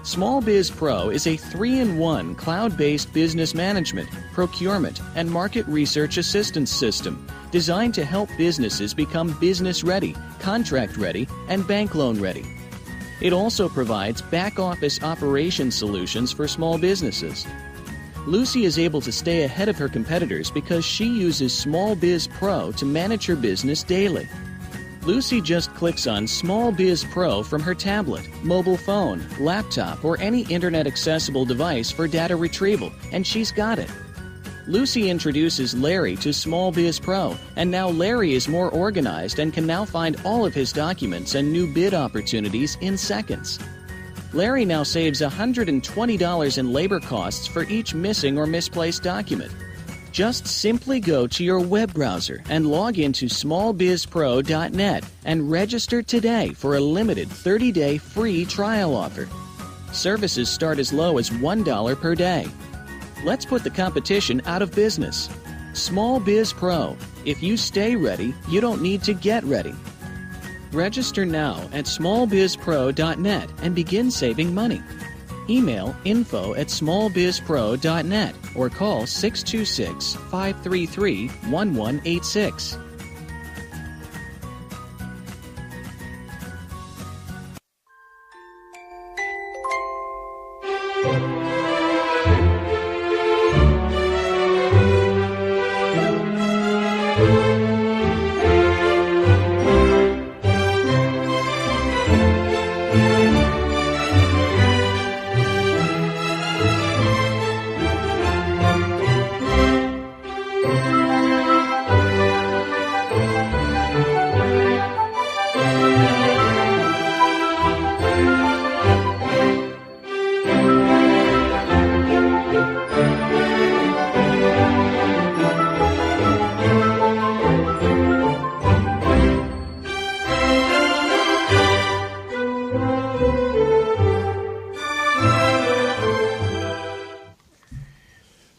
Small Biz Pro is a 3-in-1 cloud-based business management, procurement, and market research assistance system designed to help businesses become business ready, contract ready, and bank loan ready. It also provides back-office operation solutions for small businesses. Lucy is able to stay ahead of her competitors because she uses Small Biz Pro to manage her business daily. Lucy just clicks on Small Biz Pro from her tablet, mobile phone, laptop, or any internet-accessible device for data retrieval, and she's got it. Lucy introduces Larry to Small Biz Pro, and now Larry is more organized and can now find all of his documents and new bid opportunities in seconds. Larry now saves $120 in labor costs for each missing or misplaced document. Just simply go to your web browser and log into smallbizpro.net and register today for a limited 30-day free trial offer. Services start as low as $1 per day. Let's put the competition out of business. Small Biz Pro. If you stay ready, you don't need to get ready. Register now at smallbizpro.net and begin saving money. Email info@smallbizpro.net or call 626-533-1186.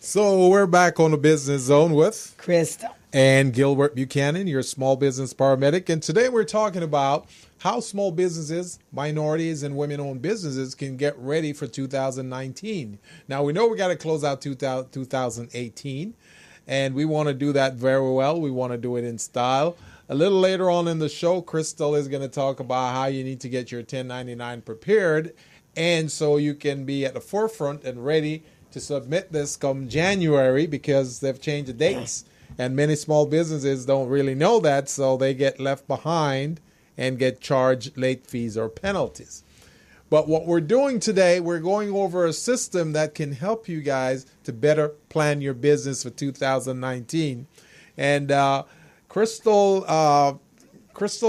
So we're back on the Business Zone with Crystal and Gilbert Buchanan, your small business paramedic. And today we're talking about how small businesses, minorities, and women-owned businesses can get ready for 2019. Now, we know we got to close out 2018, and we want to do that very well. We want to do it in style. A little later on in the show, Crystal is going to talk about how you need to get your 1099 prepared, and so you can be at the forefront and ready to submit this come January, because they've changed the dates. And many small businesses don't really know that, so they get left behind and get charged late fees or penalties. But what we're doing today, we're going over a system that can help you guys to better plan your business for 2019. And Crystal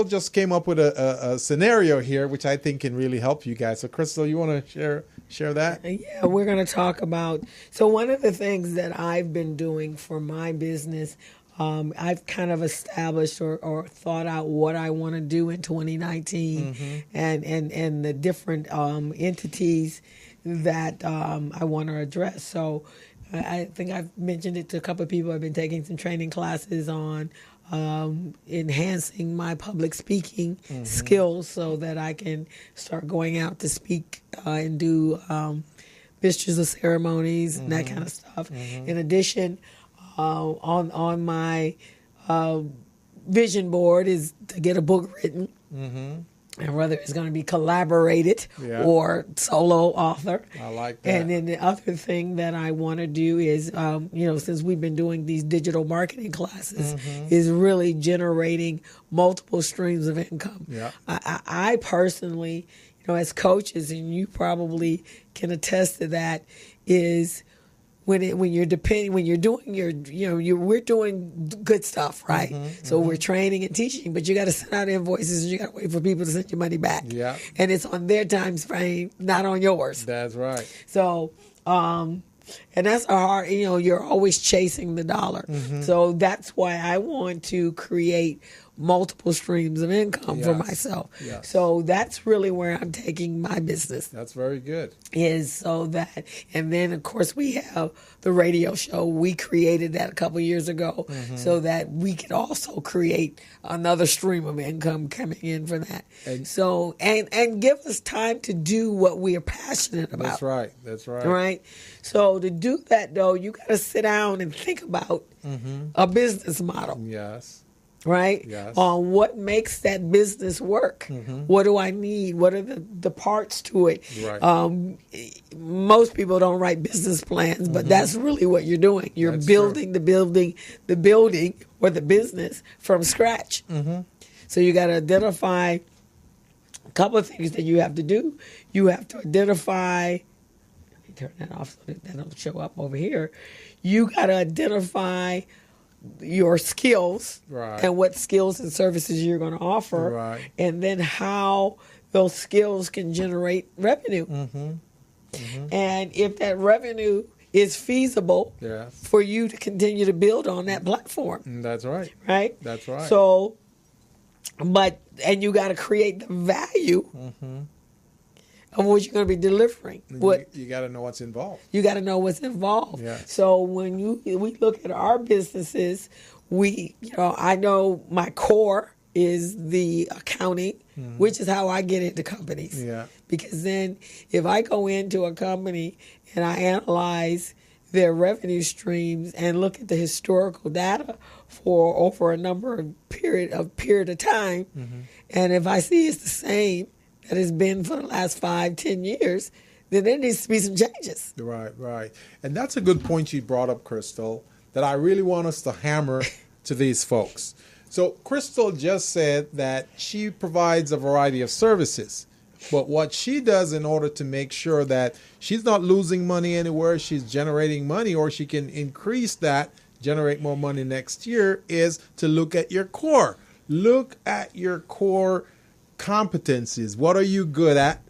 just came up with a scenario here, which I think can really help you guys. So, Crystal, you want to share that? Yeah, we're going to talk about, so one of the things that I've been doing for my business, I've kind of established or thought out what I want to do in 2019, and the different entities that I want to address. So I think I've mentioned it to a couple of people. I've been taking some training classes on enhancing my public speaking skills so that I can start going out to speak and do misters of ceremonies and that kind of stuff. In addition, on my vision board is to get a book written. And whether it's going to be collaborated or solo author. I like that. And then the other thing that I want to do is, since we've been doing these digital marketing classes, is really generating multiple streams of income. Yeah. I personally, as coaches, and you probably can attest to that, is when you're doing we're doing good stuff, right? So we're training and teaching, but you got to send out invoices and you got to wait for people to send your money back. Yeah. And it's on their time frame, not on yours. That's right. So, and that's a hard, you're always chasing the dollar. So that's why I want to create multiple streams of income for myself. Yes. So that's really where I'm taking my business. That's very good. Is so that, and then of course we have the radio show. We created that a couple of years ago so that we could also create another stream of income coming in for that. And give us time to do what we are passionate about. That's right. That's right. Right? So to do that though, you got to sit down and think about a business model. Yes. Right? Yes. On what makes that business work. What do I need? What are the parts to it? Right. Most people don't write business plans, but that's really what you're doing. You're That's building the building or the business from scratch. So you got to identify a couple of things that you have to do. You have to identify, let me turn that off so that don't show up over here. You got to identify your skills and what skills and services you're going to offer, and then how those skills can generate revenue. And if that revenue is feasible for you to continue to build on that platform. That's right. Right? That's right. So, and you got to create the value of what you're going to be delivering. You got to know what's involved. You got to know what's involved. Yes. So when we look at our businesses, I know my core is the accounting, which is how I get into companies. Yeah. Because then if I go into a company and I analyze their revenue streams and look at the historical data for over a number of period of time, and if I see it's the same that has been for the last 5-10 years, then there needs to be some changes. Right. And that's a good point you brought up, Crystal, that I really want us to hammer to these folks. So Crystal just said that she provides a variety of services, but what she does in order to make sure that she's not losing money anywhere, she's generating money, or she can increase that, generate more money next year, is to look at your core. Look at your core competencies. What are you good at?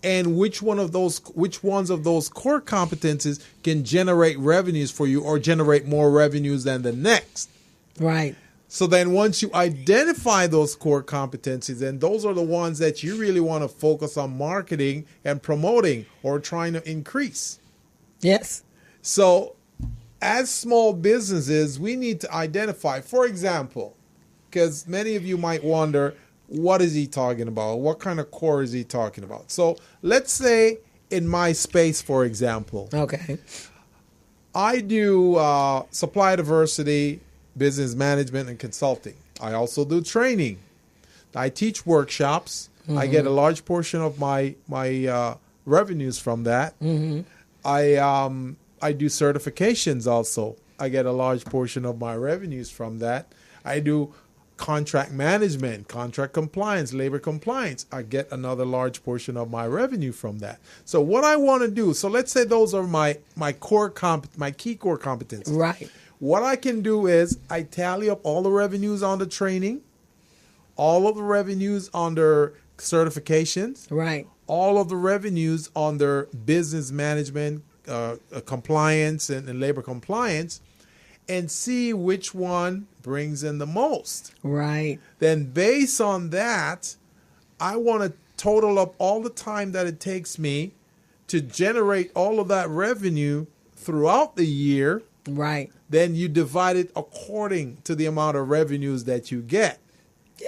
And which ones of those core competencies can generate revenues for you or generate more revenues than the next? Right. So then once you identify those core competencies, then those are the ones that you really want to focus on marketing and promoting or trying to increase. Yes. So as small businesses, we need to identify, for example, because many of you might wonder, what is he talking about? What kind of core is he talking about? So let's say in my space, for example, I do supply diversity, business management, and consulting. I also do training. I teach workshops. I get a large portion of my revenues from that. I do certifications also. I get a large portion of my revenues from that. I do contract management, contract compliance, labor compliance. I get another large portion of my revenue from that. So what I want to do, so let's say those are my key core competencies. Right. What I can do is I tally up all the revenues on the training, all of the revenues under certifications, right, all of the revenues under business management, compliance and labor compliance, and see which one brings in the most. Right. Then based on that, I want to total up all the time that it takes me to generate all of that revenue throughout the year, Right. then you divide it according to the amount of revenues that you get.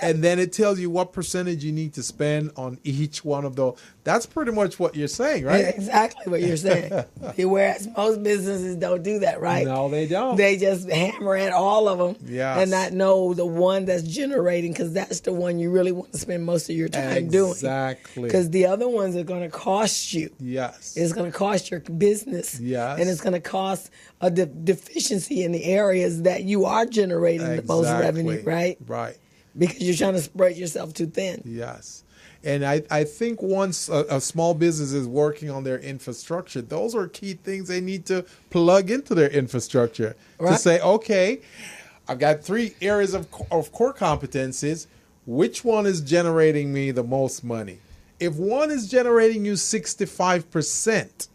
And then it tells you what percentage you need to spend on each one of those. That's pretty much what you're saying, right? Exactly what you're saying. Whereas most businesses don't do that, right? No, they don't. They just hammer at all of them and not know the one that's generating, because that's the one you really want to spend most of your time doing. Exactly. Because the other ones are going to cost you. Yes. It's going to cost your business. Yes. And it's going to cost a deficiency in the areas that you are generating the most revenue, right? Right. Because you're trying to spread yourself too thin. Yes. And I think once a small business is working on their infrastructure, those are key things they need to plug into their infrastructure. Right. To say, okay, I've got 3 areas of core competencies. Which one is generating me the most money? If one is generating you 65%,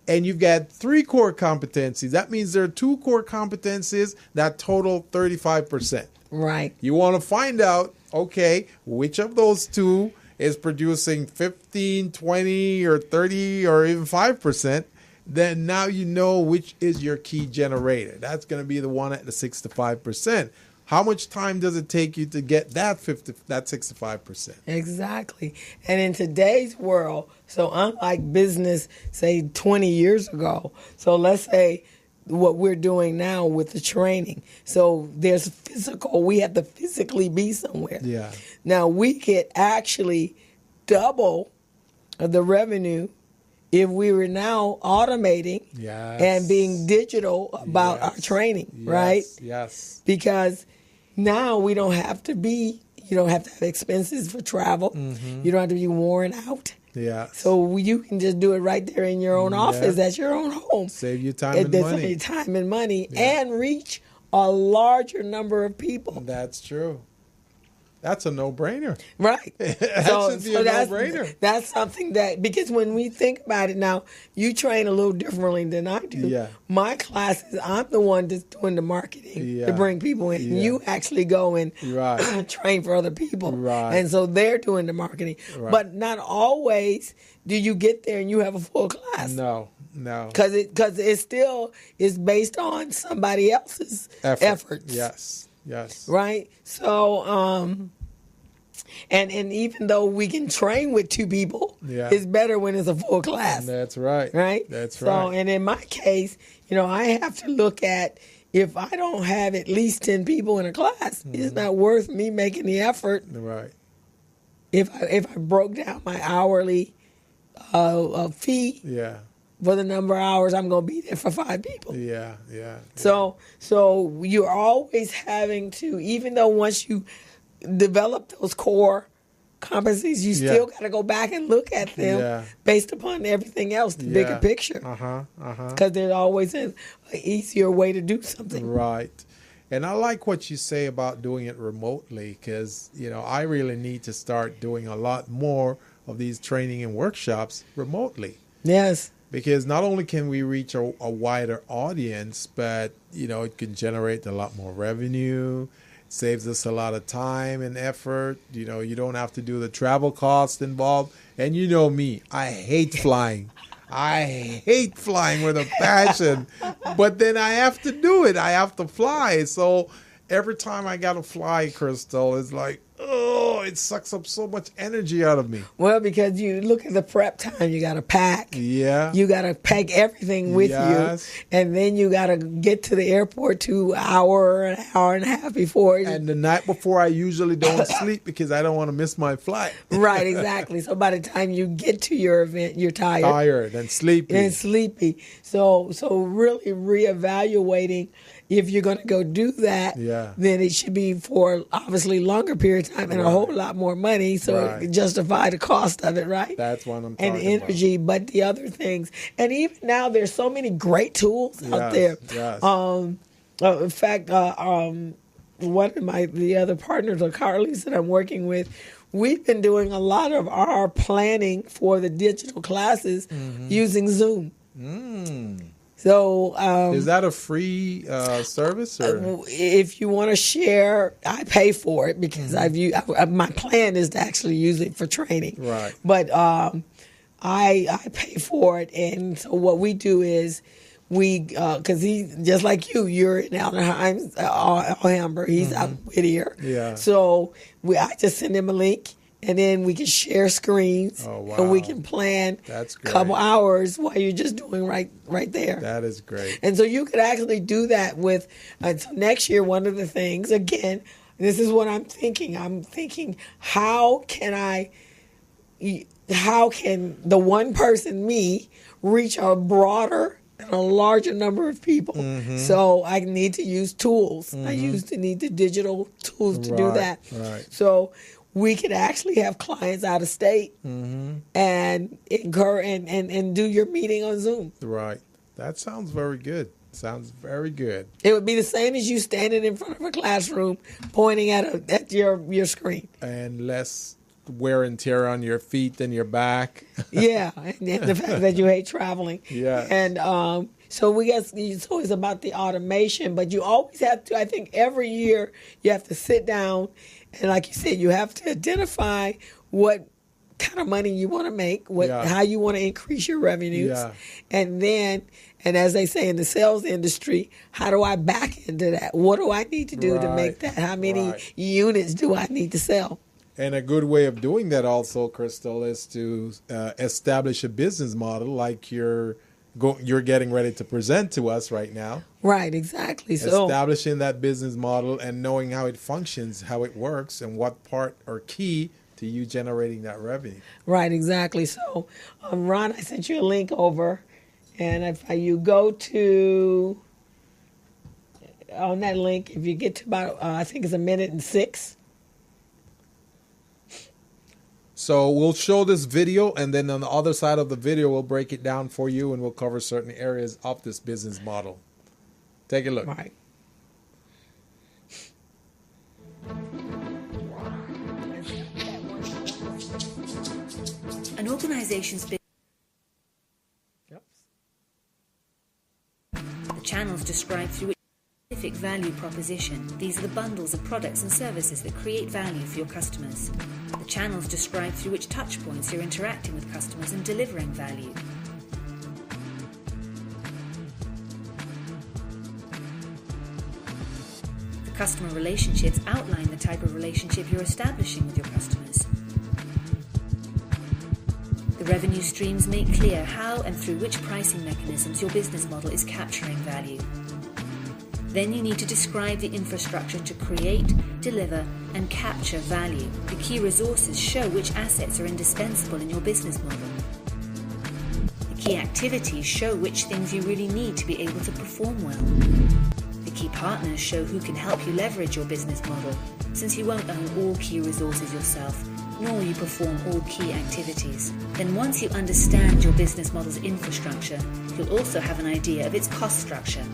and you've got 3 core competencies, that means there are 2 core competencies that total 35%. Right. You want to find out, okay, which of those 2 is producing 15, 20, or 30, or even 5%. Then now you know which is your key generator. That's going to be the one at the 65%. How much time does it take you to get that 65%? Exactly. And in today's world, so unlike business, say 20 years ago, so let's say what we're doing now with the training. So there's physical, we have to physically be somewhere. Yeah. Now we could actually double the revenue if we were now automating and being digital about our training, right? Yes. Because now we don't have to be, you don't have to have expenses for travel. Mm-hmm. You don't have to be worn out. Yeah. So you can just do it right there in your own office at your own home. Save you time and money. Save you time and money and reach a larger number of people. That's true. That's a no-brainer. Right. That should be a no-brainer. That's something that, because when we think about it now, you train a little differently than I do. Yeah. My classes, I'm the one that's doing the marketing to bring people in. Yeah. You actually go and train for other people. Right. And so they're doing the marketing. Right. But not always do you get there and you have a full class. No. Because it still is based on somebody else's efforts. Yes. Right? So, and even though we can train with 2 people, it's better when it's a full class. That's right. Right? That's right. So, and in my case, I have to look at, if I don't have at least 10 people in a class, it's not worth me making the effort. Right. If I broke down my hourly fee. Yeah. For the number of hours I'm going to be there for 5 people. Yeah. So you're always having to, even though once you develop those core competencies, you still got to go back and look at them based upon everything else, the bigger picture. Because there's always an easier way to do something. Right. And I like what you say about doing it remotely, because, I really need to start doing a lot more of these training and workshops remotely. Yes. Because not only can we reach a wider audience, but, it can generate a lot more revenue, saves us a lot of time and effort. You don't have to do the travel costs involved. And you know me, I hate flying. I hate flying with a passion. But then I have to do it. I have to fly. So every time I got to fly, Crystal, it's like, it sucks up so much energy out of me. Well, because you look at the prep time, you got to pack. Yeah. You got to pack everything with you. And then you got to get to the airport an hour and a half before. And the night before, I usually don't sleep because I don't want to miss my flight. Right, exactly. So by the time you get to your event, you're tired. Tired and sleepy. So really reevaluating. If you're going to go do that, then it should be for obviously longer period of time and a whole lot more money, so it can justify the cost of it, right? That's what I'm talking about. And energy, but the other things. And even now, there's so many great tools out there. Yes. In fact, one of the other partners or colleagues that I'm working with, we've been doing a lot of our planning for the digital classes using Zoom. So, is that a free service? Or? If you want to share, I pay for it because my plan is to actually use it for training. Right. But I pay for it. And so what we do is because he, just like you're in Alhambra, he's out in Whittier. Yeah. So I just send him a link. And then we can share screens, and we can plan a couple hours while you're just doing right there. That is great. And so you could actually do that with. So next year, one of the things, again, this is what I'm thinking. I'm thinking, how can the one person, me, reach a broader and a larger number of people? So I need to use tools. I need the digital tools to do that. Right. So we could actually have clients out of state and incur and do your meeting on Zoom. Right. That sounds very good. Sounds very good. It would be the same as you standing in front of a classroom pointing at your screen. And less wear and tear on your feet than your back. Yeah, and the fact that you hate traveling. Yeah. And so it's always about the automation, but you always have to, I think every year you have to sit down and, like you said, you have to identify what kind of money you want to make, how you want to increase your revenues. Yeah. And then, and as they say in the sales industry, how do I back into that? What do I need to do to make that? How many units do I need to sell? And a good way of doing that also, Crystal, is to establish a business model like you're getting ready to present to us right now. Right, exactly. So establishing that business model and knowing how it functions, how it works, and what part are key to you generating that revenue. Right, exactly. So, Ron, I sent you a link over, and if you go to on that link, if you get to about I think it's 1:06. So we'll show this video, and then on the other side of the video, we'll break it down for you, and we'll cover certain areas of this business model. Take a look. Right. An organization's business. The channels described through which specific value proposition. These are the bundles of products and services that create value for your customers. The channels describe through which touch points you're interacting with customers and delivering value. The customer relationships outline the type of relationship you're establishing with your customers. The revenue streams make clear how and through which pricing mechanisms your business model is capturing value. Then you need to describe the infrastructure to create, deliver, and capture value. The key resources show which assets are indispensable in your business model. The key activities show which things you really need to be able to perform well. The key partners show who can help you leverage your business model, since you won't own all key resources yourself, nor will you perform all key activities. Then once you understand your business model's infrastructure, you'll also have an idea of its cost structure.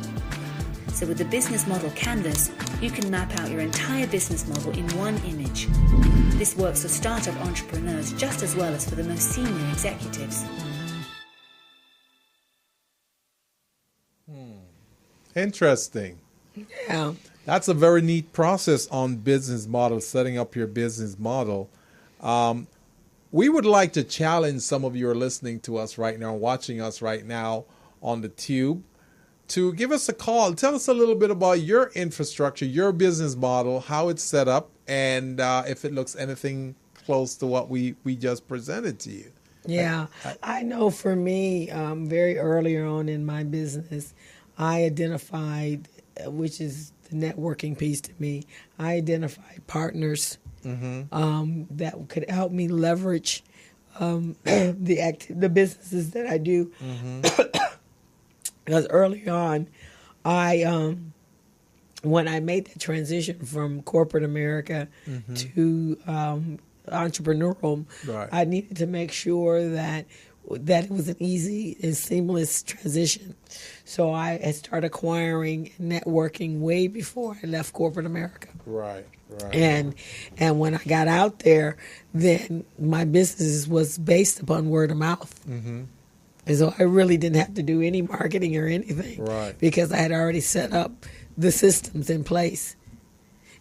So with the business model canvas, you can map out your entire business model in one image. This works for startup entrepreneurs just as well as for the most senior executives. Interesting. Yeah. That's a very neat process on business model, setting up your business model. We would like to challenge some of you who are listening to us right now, watching us right now on the tube, to give us a call. Tell us a little bit about your infrastructure, your business model, how it's set up, and if it looks anything close to what we just presented to you. Yeah, I know for me, very early on in my business, I identified, which is the networking piece to me, I identified partners that could help me leverage the businesses that I do. Because early on, when I made the transition from corporate America to entrepreneurial, I needed to make sure that it was an easy and seamless transition. So I had started acquiring and networking way before I left corporate America. Right. And when I got out there, then my business was based upon word of mouth. And so I really didn't have to do any marketing or anything, because I had already set up the systems in place.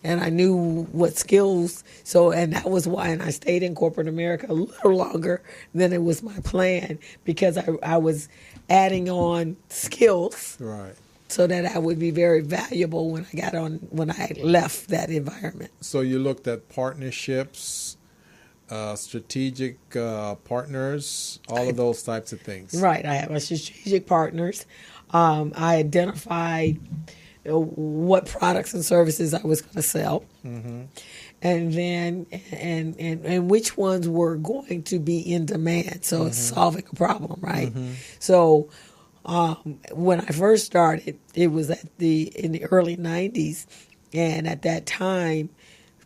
and I knew what skills. So, and that was why, and I stayed in corporate America a little longer than it was my plan, because I was adding on skills. Right. So that I would be very valuable when I left that environment. So you looked at partnerships, strategic partners, all of those types of things. Right. I have my strategic partners. I identified what products and services I was going to sell, and then and which ones were going to be in demand. So it's solving a problem, right? So. When I first started, it was in the early 90s, and at that time,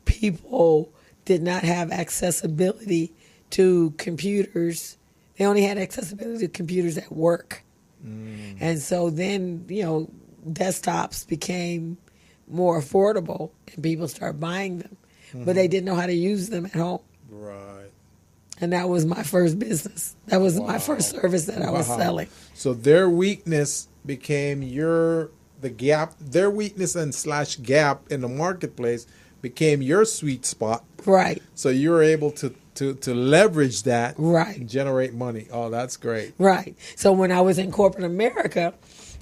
people did not have accessibility to computers. They only had accessibility to computers at work. And so then, desktops became more affordable, and people started buying them, but they didn't know how to use them at home. Right. And that was my first business. That was my first service that I was selling. So their weakness became the gap. Their weakness and / gap in the marketplace became your sweet spot. Right. So you were able to leverage that. Right. And generate money. Oh, that's great. Right. So when I was in corporate America,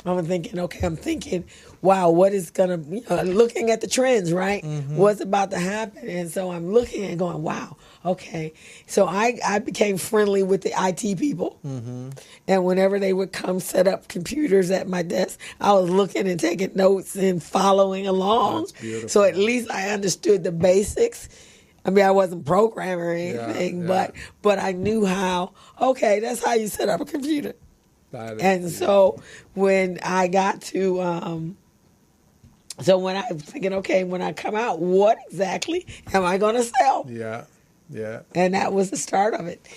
I'm thinking, wow, what is going to, looking at the trends, right? What's about to happen? And so I'm looking and going, wow, okay. So I became friendly with the IT people. And whenever they would come set up computers at my desk, I was looking and taking notes and following along. That's beautiful. So at least I understood the basics. I mean, I wasn't programming or anything, but I knew how, okay, that's how you set up a computer. And so when I got to, so when I'm thinking, okay, when I come out, what exactly am I going to sell? Yeah. And that was the start of it.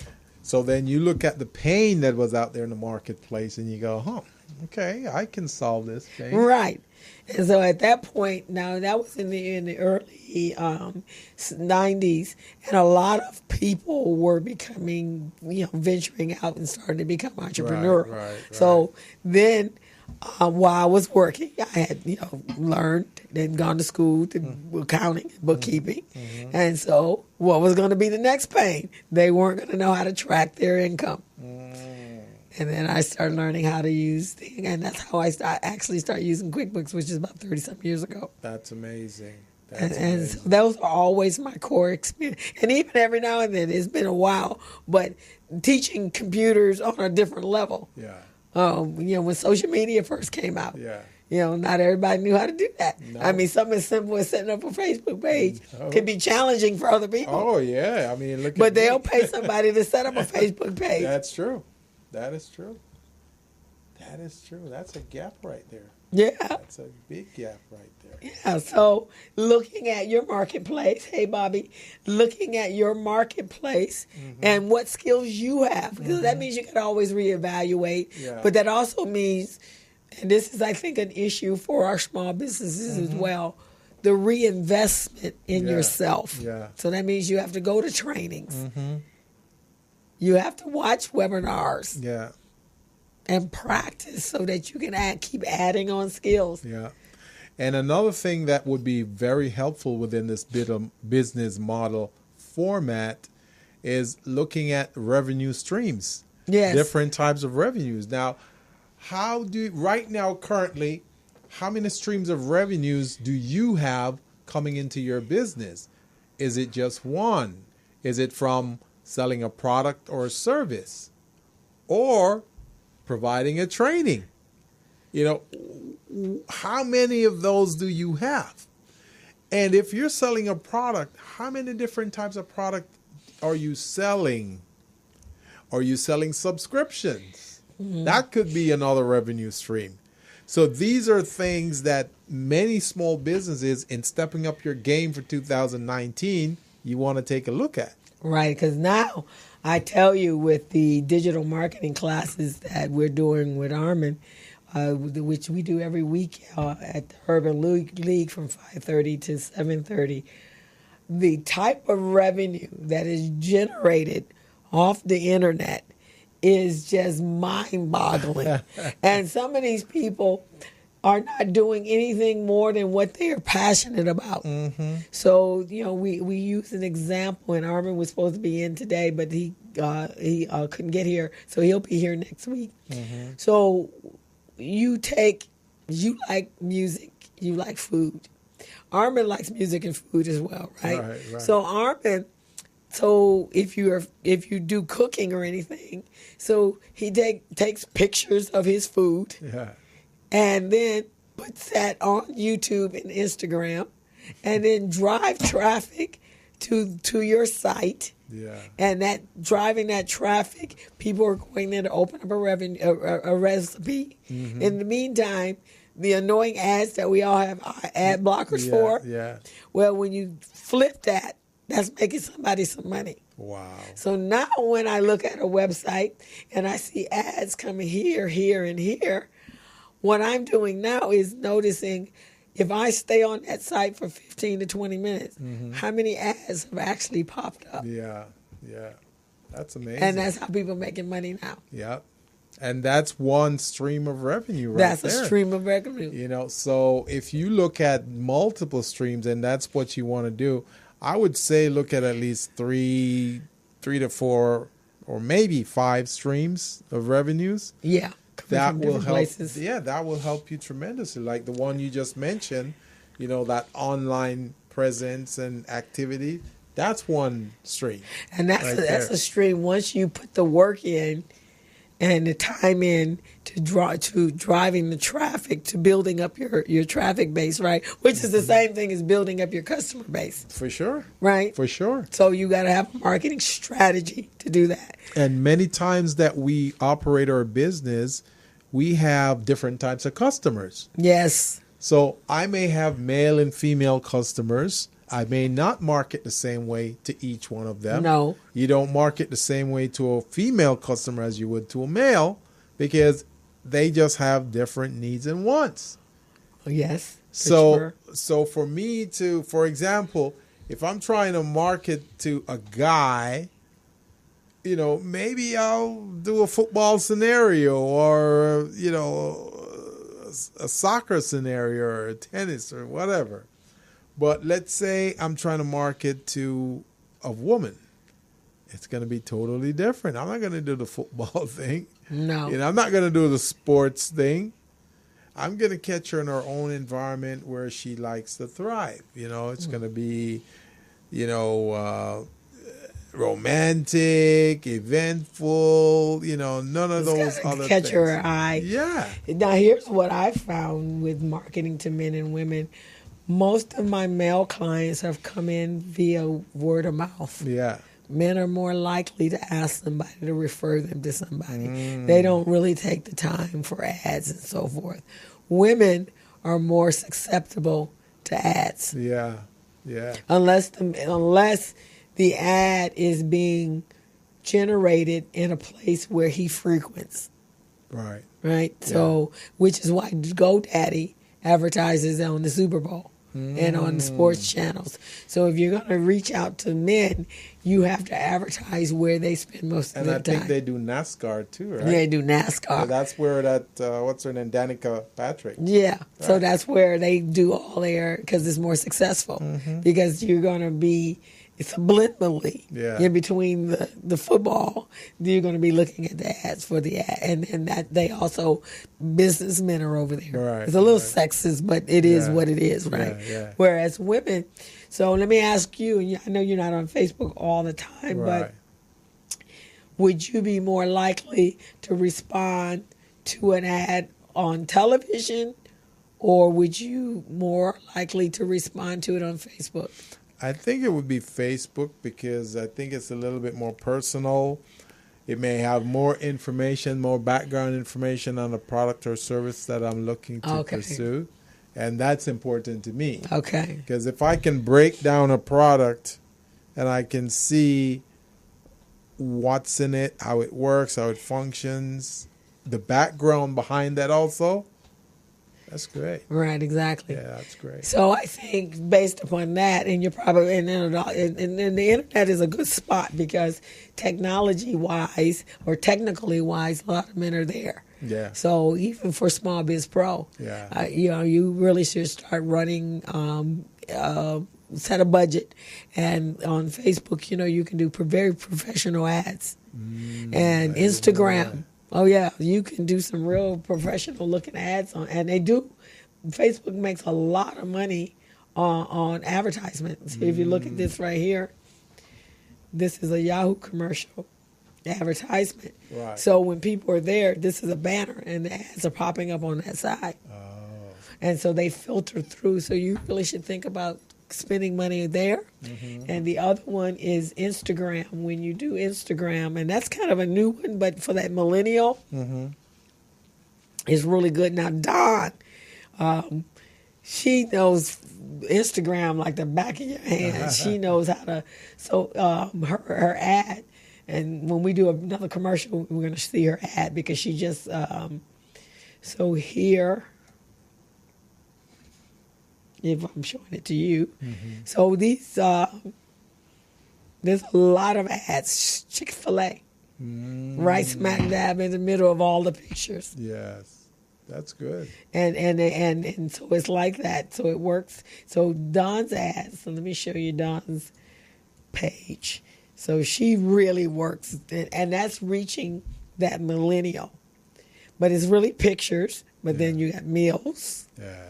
So then you look at the pain that was out there in the marketplace and you go, okay, I can solve this pain. Right. And so at that point, now that was in the early 90s, and a lot of people were becoming, venturing out and starting to become entrepreneurial. Right. So then, while I was working, I had, learned and gone to school to accounting and bookkeeping. And so what was going to be the next pain? They weren't going to know how to track their income. And then I started learning how to use things, and that's how I actually started using QuickBooks, which is about 30-something years ago. That's amazing. And so those are always my core experience. And even every now and then, it's been a while, but teaching computers on a different level. Yeah. When social media first came out. Yeah. Not everybody knew how to do that. No. I mean, something as simple as setting up a Facebook page could be challenging for other people. Oh, yeah. I mean, but they'll pay somebody to set up a Facebook page. That's true. That is true. That's a gap right there. Yeah. That's a big gap right there. Yeah. So looking at your marketplace, hey, Bobby, looking at your marketplace and what skills you have, because that means you can always reevaluate. Yeah. But that also means, and this is, I think, an issue for our small businesses as well, the reinvestment in yourself. Yeah. So that means you have to go to trainings. You have to watch webinars. Yeah. And practice so that you can keep adding on skills. Yeah. And another thing that would be very helpful within this business model format is looking at revenue streams. Yes. Different types of revenues. Now, currently, how many streams of revenues do you have coming into your business? Is it just one? Is it from selling a product or a service, or providing a training? How many of those do you have? And if you're selling a product, how many different types of product are you selling? Are you selling subscriptions? That could be another revenue stream. So these are things that many small businesses, in stepping up your game for 2019, you want to take a look at. Right, because now I tell you, with the digital marketing classes that we're doing with Armin, which we do every week at the Urban League from 5:30 to 7:30, the type of revenue that is generated off the internet is just mind-boggling. And some of these people, are not doing anything more than what they are passionate about. So, we use an example, and Armin was supposed to be in today, but he couldn't get here, so he'll be here next week. So you like music, you like food. Armin likes music and food as well, right? Right. So Armin, if you do cooking or anything, so he takes pictures of his food. Yeah. And then puts that on YouTube and Instagram, and then drive traffic to your site. Yeah. And driving that traffic, people are going there to open up a recipe. In the meantime, the annoying ads that we all have ad blockers for. Yeah. Well, when you flip that, that's making somebody some money. Wow. So now when I look at a website and I see ads coming here, and here, what I'm doing now is noticing if I stay on that site for 15 to 20 minutes, how many ads have actually popped up. Yeah. That's amazing. And that's how people are making money now. Yeah. And that's one stream of revenue That's there. a stream of revenue. So if you look at multiple streams and that's what you want to do, I would say look at least three to four or maybe 5 streams of revenues. Yeah. That will help. Places. Yeah, that will help you tremendously. Like the one you just mentioned, that online presence and activity. That's one stream. And that's a stream. Once you put the work in and the time in to driving the traffic, to building up your traffic base, right? Which is the same thing as building up your customer base. For sure. Right? For sure. So you got to have a marketing strategy to do that. And many times that we operate our business, we have different types of customers. Yes. So I may have male and female customers. I may not market the same way to each one of them. No. You don't market the same way to a female customer as you would to a male because they just have different needs and wants. Yes. So for me to, for example, if I'm trying to market to a guy, maybe I'll do a football scenario or, a soccer scenario or a tennis or whatever. But let's say I'm trying to market to a woman. It's going to be totally different. I'm not going to do the football thing. No. I'm not going to do the sports thing. I'm going to catch her in her own environment where she likes to thrive. It's going to be, romantic, eventful, none of those other catch things. her eye. Yeah. Now, here's what I found with marketing to men and women. Most of my male clients have come in via word of mouth. Yeah. Men are more likely to ask somebody to refer them to somebody. They don't really take the time for ads and so forth. Women are more susceptible to ads. Yeah. Unless the ad is being generated in a place where he frequents. Right. Right? Yeah. So, which is why GoDaddy advertises on the Super Bowl and on the sports channels. So if you're going to reach out to men, you have to advertise where they spend most of their time. And I think they do NASCAR too, right? They do NASCAR. So that's where what's her name, Danica Patrick. Yeah. Right. So that's where they do all because it's more successful. Because you're going to be subliminally in between the football, you're going to be looking at the ads for the ad, and that they also businessmen are over there. Right, it's a little sexist, but it is what it is, right? Yeah. Whereas women, so let me ask you, and I know you're not on Facebook all the time, but would you be more likely to respond to an ad on television, or would you more likely to respond to it on Facebook? I think it would be Facebook because I think it's a little bit more personal. It may have more information, more background information on the product or service that I'm looking to pursue. And that's important to me. Okay. Because if I can break down a product and I can see what's in it, how it works, how it functions, the background behind that also, that's great. Right, exactly. Yeah, that's great. So I think based upon that, and you're probably, and the internet is a good spot because technology-wise or technically-wise, a lot of men are there. Yeah. So even for Small Biz Pro, you really should start running, set a budget. And on Facebook, you can do very professional ads. And Instagram. Oh, yeah. You can do some real professional looking ads and they do. Facebook makes a lot of money on advertisements. If you look at this right here, this is a Yahoo commercial advertisement. Right. So when people are there, this is a banner and the ads are popping up on that side. And so they filter through. So you really should think about spending money there. And the other one is Instagram. When you do Instagram, and that's kind of a new one, but for that millennial, it's really good. Now, Dawn, she knows Instagram like the back of your hand. She knows how to. So her ad, and when we do another commercial, we're going to see her ad because she just. So here, if I'm showing it to you, so these there's a lot of ads. Chick-fil-A, right smack dab in the middle of all the pictures. Yes. That's good. And so it's like that. So it works. So Dawn's ads. So let me show you Dawn's page. So she really works, and that's reaching that millennial. But it's really pictures. But then you got meals. Yeah.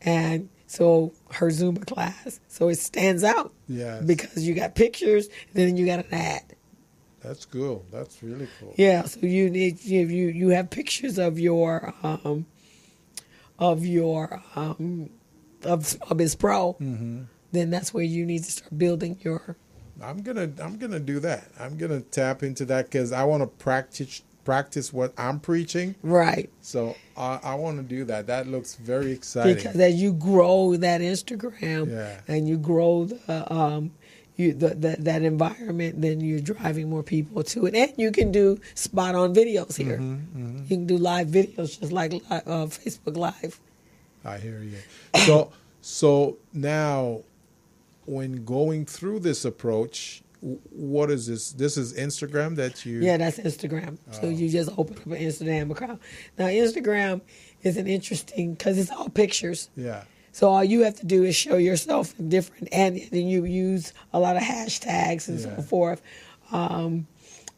And so her Zumba class. So it stands out. Yes. Because you got pictures, and then you got an ad. That's cool. That's really cool. Yeah, so you need you have pictures of your of Small Biz Pro. Then that's where you need to start building your. I'm gonna do that. I'm gonna tap into that because I want to practice what I'm preaching. Right. So I want to do that. That looks very exciting. Because as you grow that Instagram and you grow that environment, then you're driving more people to it. And you can do spot on videos here. You can do live videos just like Facebook Live. I hear you. So now, when going through this approach, what is this? This is Instagram that you... Yeah, that's Instagram. So you just open up an Instagram account. Now, Instagram is an interesting, because it's all pictures. Yeah. So all you have to do is show yourself in different, and then you use a lot of hashtags and so forth.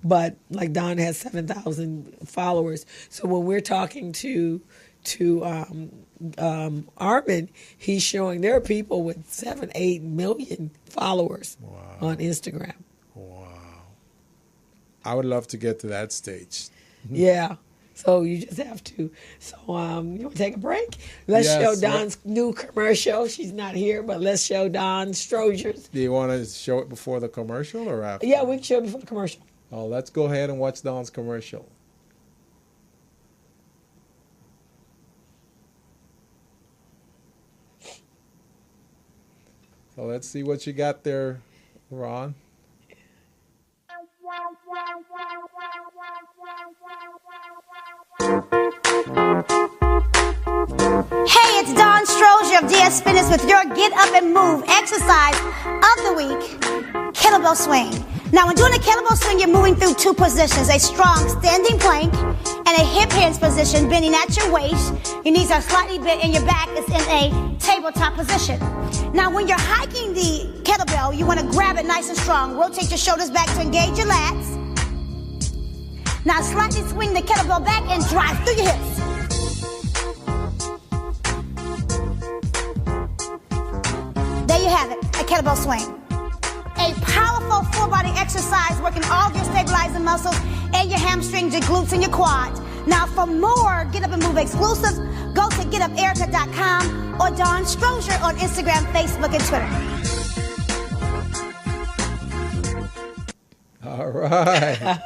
But like Don has 7,000 followers. So when we're talking to Armin, he's showing there are people with 7-8 million followers on Instagram. Wow. I would love to get to that stage. Yeah. So you just have to. So you want to take a break? Let's show Dawn's new commercial. She's not here, but let's show Dawn Strozier's. Do you want to show it before the commercial or after? Yeah, we can show it before the commercial. Oh, let's go ahead and watch Dawn's commercial. So let's see what you got there, Ron. Hey, it's Dawn Strozier of DS Fitness with your Get Up and Move exercise of the week, kettlebell swing. Now, when doing a kettlebell swing, you're moving through two positions, a strong standing plank and a hip hinge position, bending at your waist. Your knees are slightly bent and your back is in a tabletop position. Now, when you're hiking the kettlebell, you want to grab it nice and strong. Rotate your shoulders back to engage your lats. Now, slightly swing the kettlebell back and drive through your hips. There you have it, a kettlebell swing. A powerful full body exercise working all of your stabilizing muscles and your hamstrings, your glutes, and your quads. Now, for more Get Up and Move exclusives, go to getuperica.com or Dawn Strozier on Instagram, Facebook, and Twitter. All right.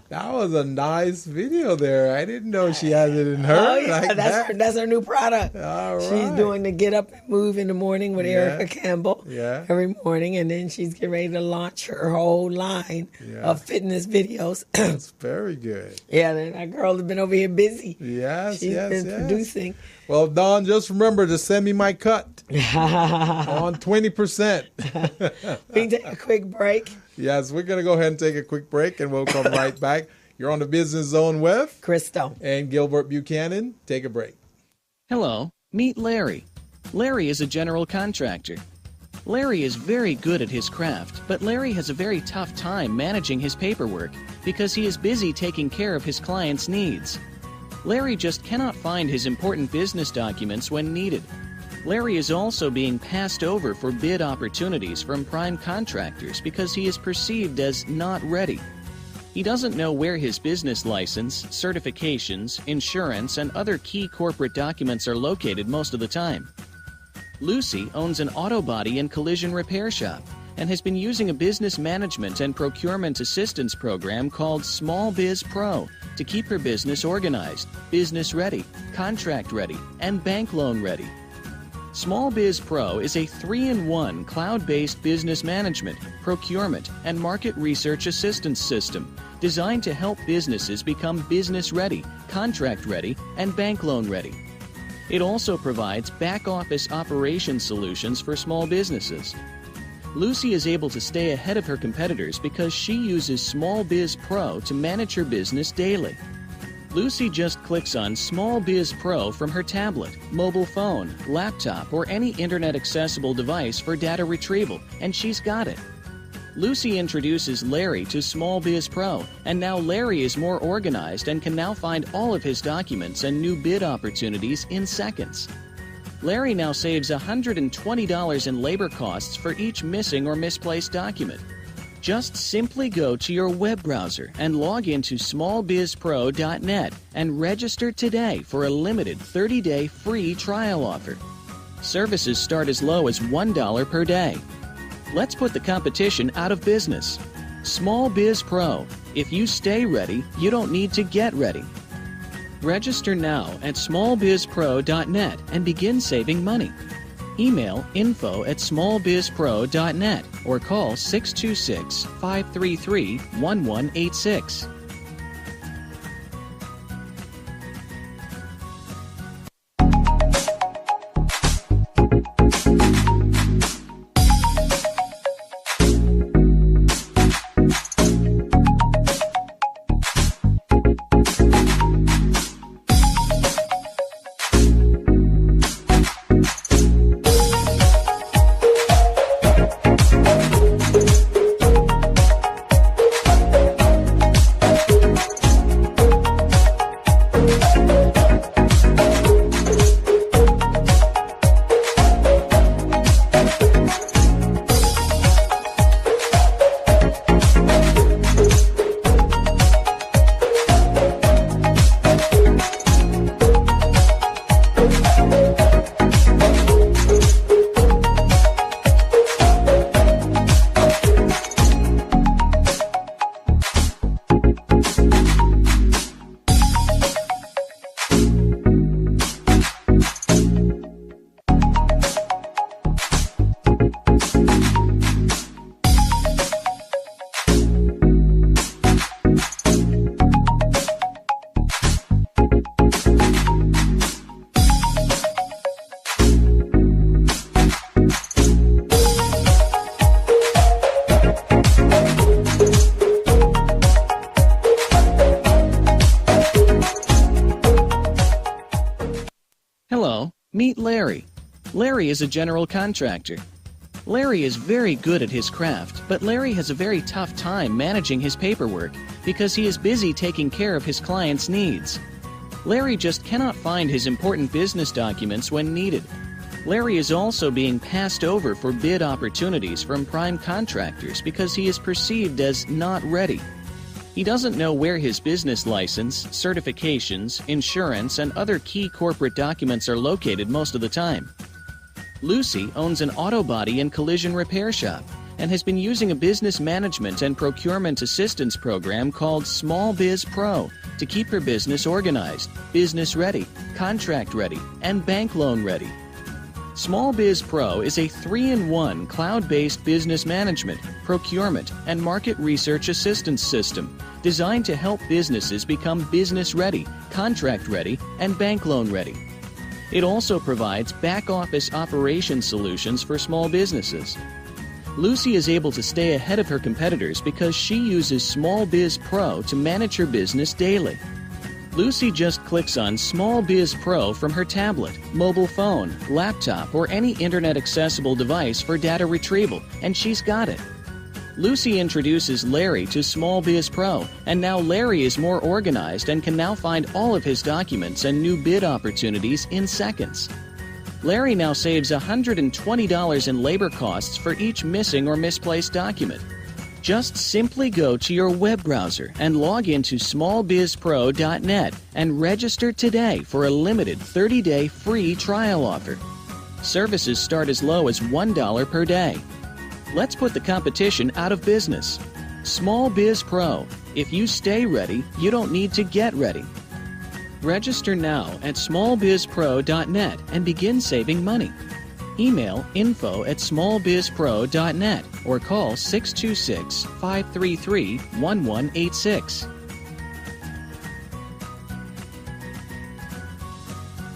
That was a nice video there. I didn't know she has it in her. Oh, yeah, like that's her new product. All right. She's doing the Get Up and Move in the morning with Erica Campbell every morning, and then she's getting ready to launch her whole line of fitness videos. That's very good. Yeah, that girl has been over here busy. Yes, She's been producing. Well, Dawn, just remember to send me my cut on 20%. We can take a quick break. Yes, we're going to go ahead and take a quick break, and we'll come right back. You're on the Business Zone with Crystal and Gilbert Buchanan. Take a break. Hello, meet Larry. Larry is a general contractor. Larry is very good at his craft, but Larry has a very tough time managing his paperwork because he is busy taking care of his clients' needs. Larry just cannot find his important business documents when needed. Larry is also being passed over for bid opportunities from prime contractors because he is perceived as not ready. He doesn't know where his business license, certifications, insurance, and other key corporate documents are located most of the time. Lucy owns an auto body and collision repair shop and has been using a business management and procurement assistance program called Small Biz Pro to keep her business organized, business ready, contract ready, and bank loan ready. Small Biz Pro is a 3-in-1 cloud-based business management, procurement, and market research assistance system designed to help businesses become business ready, contract ready, and bank loan ready. It also provides back-office operation solutions for small businesses. Lucy is able to stay ahead of her competitors because she uses Small Biz Pro to manage her business daily. Lucy just clicks on Small Biz Pro from her tablet, mobile phone, laptop, or any internet-accessible device for data retrieval, and she's got it. Lucy introduces Larry to Small Biz Pro, and now Larry is more organized and can now find all of his documents and new bid opportunities in seconds. Larry now saves $120 in labor costs for each missing or misplaced document. Just simply go to your web browser and log into smallbizpro.net and register today for a limited 30-day free trial offer. Services start as low as $1 per day. Let's put the competition out of business. Small Biz Pro. If you stay ready, you don't need to get ready. Register now at smallbizpro.net and begin saving money. Email info@smallbizpro.net or call 626-533-1186. Meet Larry. Larry is a general contractor. Larry is very good at his craft, but Larry has a very tough time managing his paperwork because he is busy taking care of his clients' needs. Larry just cannot find his important business documents when needed. Larry is also being passed over for bid opportunities from prime contractors because he is perceived as not ready. He doesn't know where his business license, certifications, insurance, and other key corporate documents are located most of the time. Lucy owns an auto body and collision repair shop and has been using a business management and procurement assistance program called Small Biz Pro to keep her business organized, business ready, contract ready, and bank loan ready. Small Biz Pro is a 3-in-1 cloud-based business management, procurement, and market research assistance system designed to help businesses become business ready, contract ready, and bank loan ready. It also provides back-office operation solutions for small businesses. Lucy is able to stay ahead of her competitors because she uses Small Biz Pro to manage her business daily. Lucy just clicks on Small Biz Pro from her tablet, mobile phone, laptop, or any internet-accessible device for data retrieval, and she's got it. Lucy introduces Larry to Small Biz Pro, and now Larry is more organized and can now find all of his documents and new bid opportunities in seconds. Larry now saves $120 in labor costs for each missing or misplaced document. Just simply go to your web browser and log into smallbizpro.net and register today for a limited 30-day free trial offer. Services start as low as $1 per day. Let's put the competition out of business. Small Biz Pro. If you stay ready, you don't need to get ready. Register now at smallbizpro.net and begin saving money. Email info@smallbizpro.net or call 626-533-1186.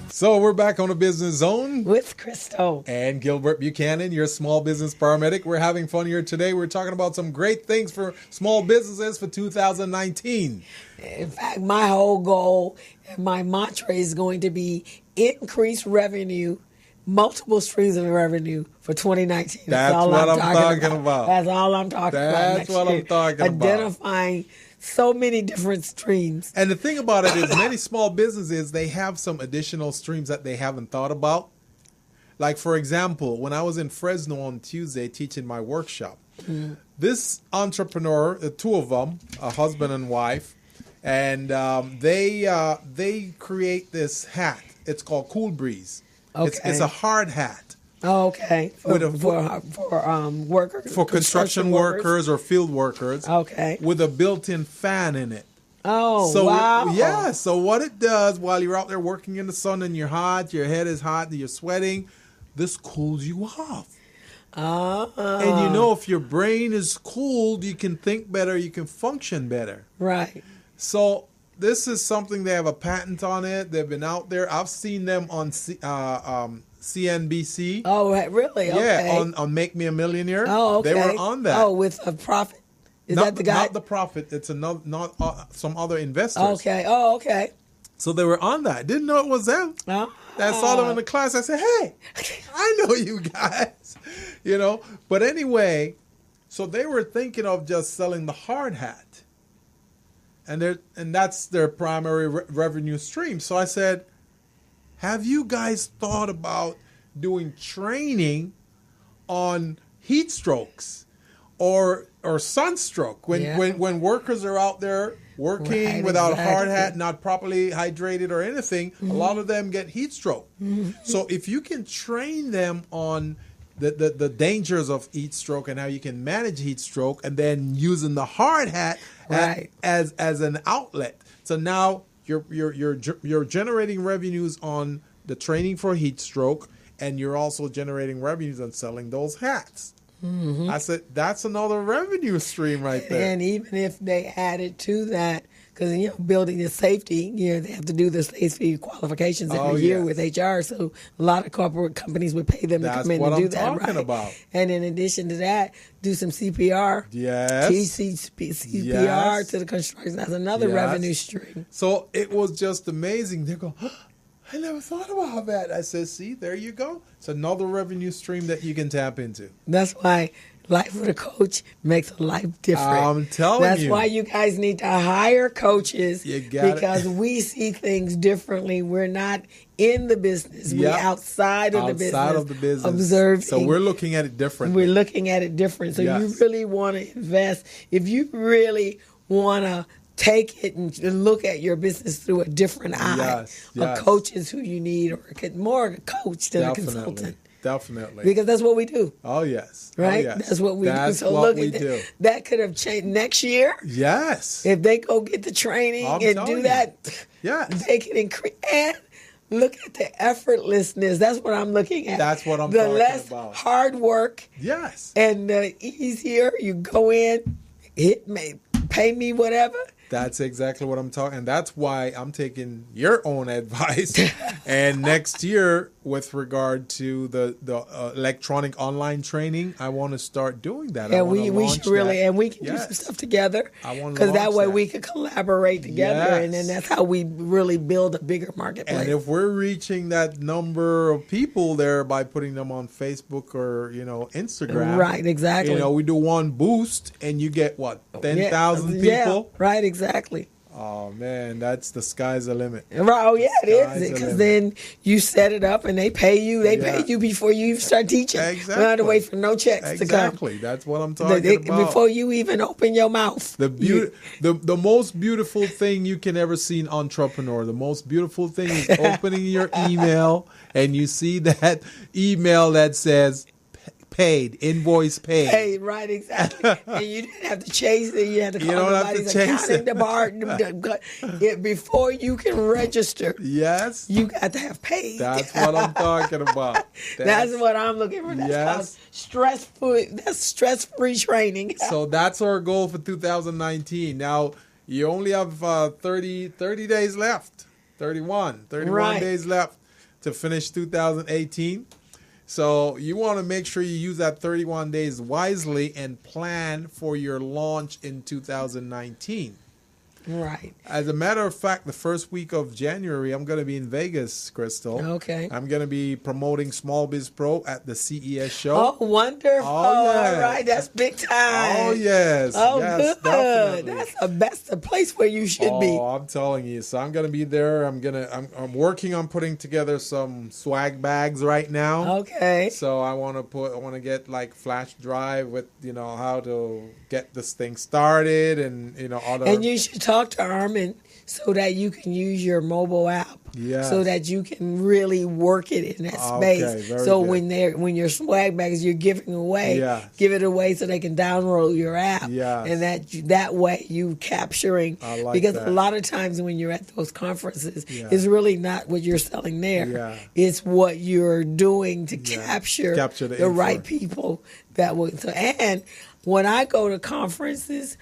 So we're back on the Business Zone with Crystal and Gilbert Buchanan, your small business paramedic. We're having fun here today. We're talking about some great things for small businesses for 2019. In fact, my whole goal and my mantra is going to be increase revenue, multiple streams of revenue for 2019. That's all what I'm talking about. That's all I'm talking about. That's what I'm talking about. Identifying so many different streams. And the thing about it is many small businesses, they have some additional streams that they haven't thought about. Like, for example, when I was in Fresno on Tuesday teaching my workshop, this entrepreneur, the two of them, a husband and wife, and they create this hat. It's called Cool Breeze. Okay. It's a hard hat. Oh, okay. For workers? For construction workers or field workers. Okay. With a built-in fan in it. Oh, so wow. Yeah, so what it does while you're out there working in the sun and you're hot, your head is hot, you're sweating, this cools you off. And you know, if your brain is cooled, you can think better, you can function better. Right. So this is something, they have a patent on it. They've been out there. I've seen them on CNBC. Oh, really? Okay. Yeah, on Make Me a Millionaire. Oh, okay. They were on that. Oh, with a profit. Is that the guy? Not the Prophet. It's another, not some other investors. Okay. Oh, okay. So they were on that. Didn't know it was them. I saw them in the class. I said, "Hey, I know you guys." You know. But anyway, so they were thinking of just selling the hard hat, and that's their primary revenue stream. So I said, "Have you guys thought about doing training on heat strokes or sunstroke when workers are out there working without a hard hat, not properly hydrated or anything? A lot of them get heat stroke. So if you can train them on the dangers of heat stroke and how you can manage heat stroke, and then using the hard hat as an outlet, so now you're generating revenues on the training for heat stroke, and you're also generating revenues on selling those hats." I said, that's another revenue stream right there. And even if they added to that, because building the safety, they have to do the safety qualifications every year with HR. So a lot of corporate companies would pay them to come in and do that. That's what I'm talking about. And in addition to that, do some CPR. Yes. CPR to the construction. That's another revenue stream. So it was just amazing. They go, I never thought about that. I said, see, there you go. It's another revenue stream that you can tap into. That's why life with a coach makes a life different. I'm telling you. That's why you guys need to hire coaches, because we see things differently. We're not in the business. We're outside of the business. Observing. So we're looking at it differently. We're looking at it different. So you really want to invest. If you really want to take it and look at your business through a different eye. A coach is who you need, or more a coach than a consultant. Definitely. Because that's what we do. Oh, yes. Right? Oh, yes. That's what we do. So what look we at do. That could have changed next year. Yes. If they go get the training and do that, they can increase. And look at the effortlessness. That's what I'm looking at. That's what I'm talking about. The less hard work. Yes. And the easier you go in, pay me whatever. That's exactly what I'm talking. And that's why I'm taking your own advice. And next year, with regard to the electronic online training, I want to start doing that. And we should really, and we can do some stuff together. Because that way we can collaborate together, and then that's how we really build a bigger marketplace. And if we're reaching that number of people there by putting them on Facebook or Instagram, right? Exactly. We do one boost, and you get what 10,000 people. Yeah, right. Exactly. Oh man, that's the sky's the limit. Right? Oh yeah, it is. Because then you set it up and they pay you. They pay you before you even start teaching. Exactly. You don't have to wait for no checks to come. Exactly. That's what I'm talking about. Before you even open your mouth. The most beautiful thing you can ever see in entrepreneur. The most beautiful thing is opening your email and you see that email that says paid, invoice paid. Paid, right, exactly. And you didn't have to chase it. You had to call somebody's accounting department. Before you can register, yes, you got to have paid. That's what I'm talking about. That's what I'm looking for. That's stress-free. That's stress-free training. So that's our goal for 2019. Now, you only have 30 days left. 31 days left to finish 2018. So you want to make sure you use that 31 days wisely and plan for your launch in 2019. Right. As a matter of fact, the first week of January, I'm going to be in Vegas, Crystal. Okay. I'm going to be promoting Small Biz Pro at the CES show. Oh, wonderful. Oh, yes. All right. That's big time. Oh, yes. Oh, yes, good. Definitely. That's the place where you should be. Oh, I'm telling you. So I'm going to be there. I'm working on putting together some swag bags right now. Okay. So I want to get like flash drive with, how to get this thing started and, all the. And you should talk to Armin so that you can use your mobile app. Yes. So that you can really work it in that space. So good. when your swag bags you're giving away, give it away so they can download your app. Yes. And that way you capturing because a lot of times when you're at those conferences, it's really not what you're selling there. Yeah. It's what you're doing to capture the right people that will. And when I go to conferences,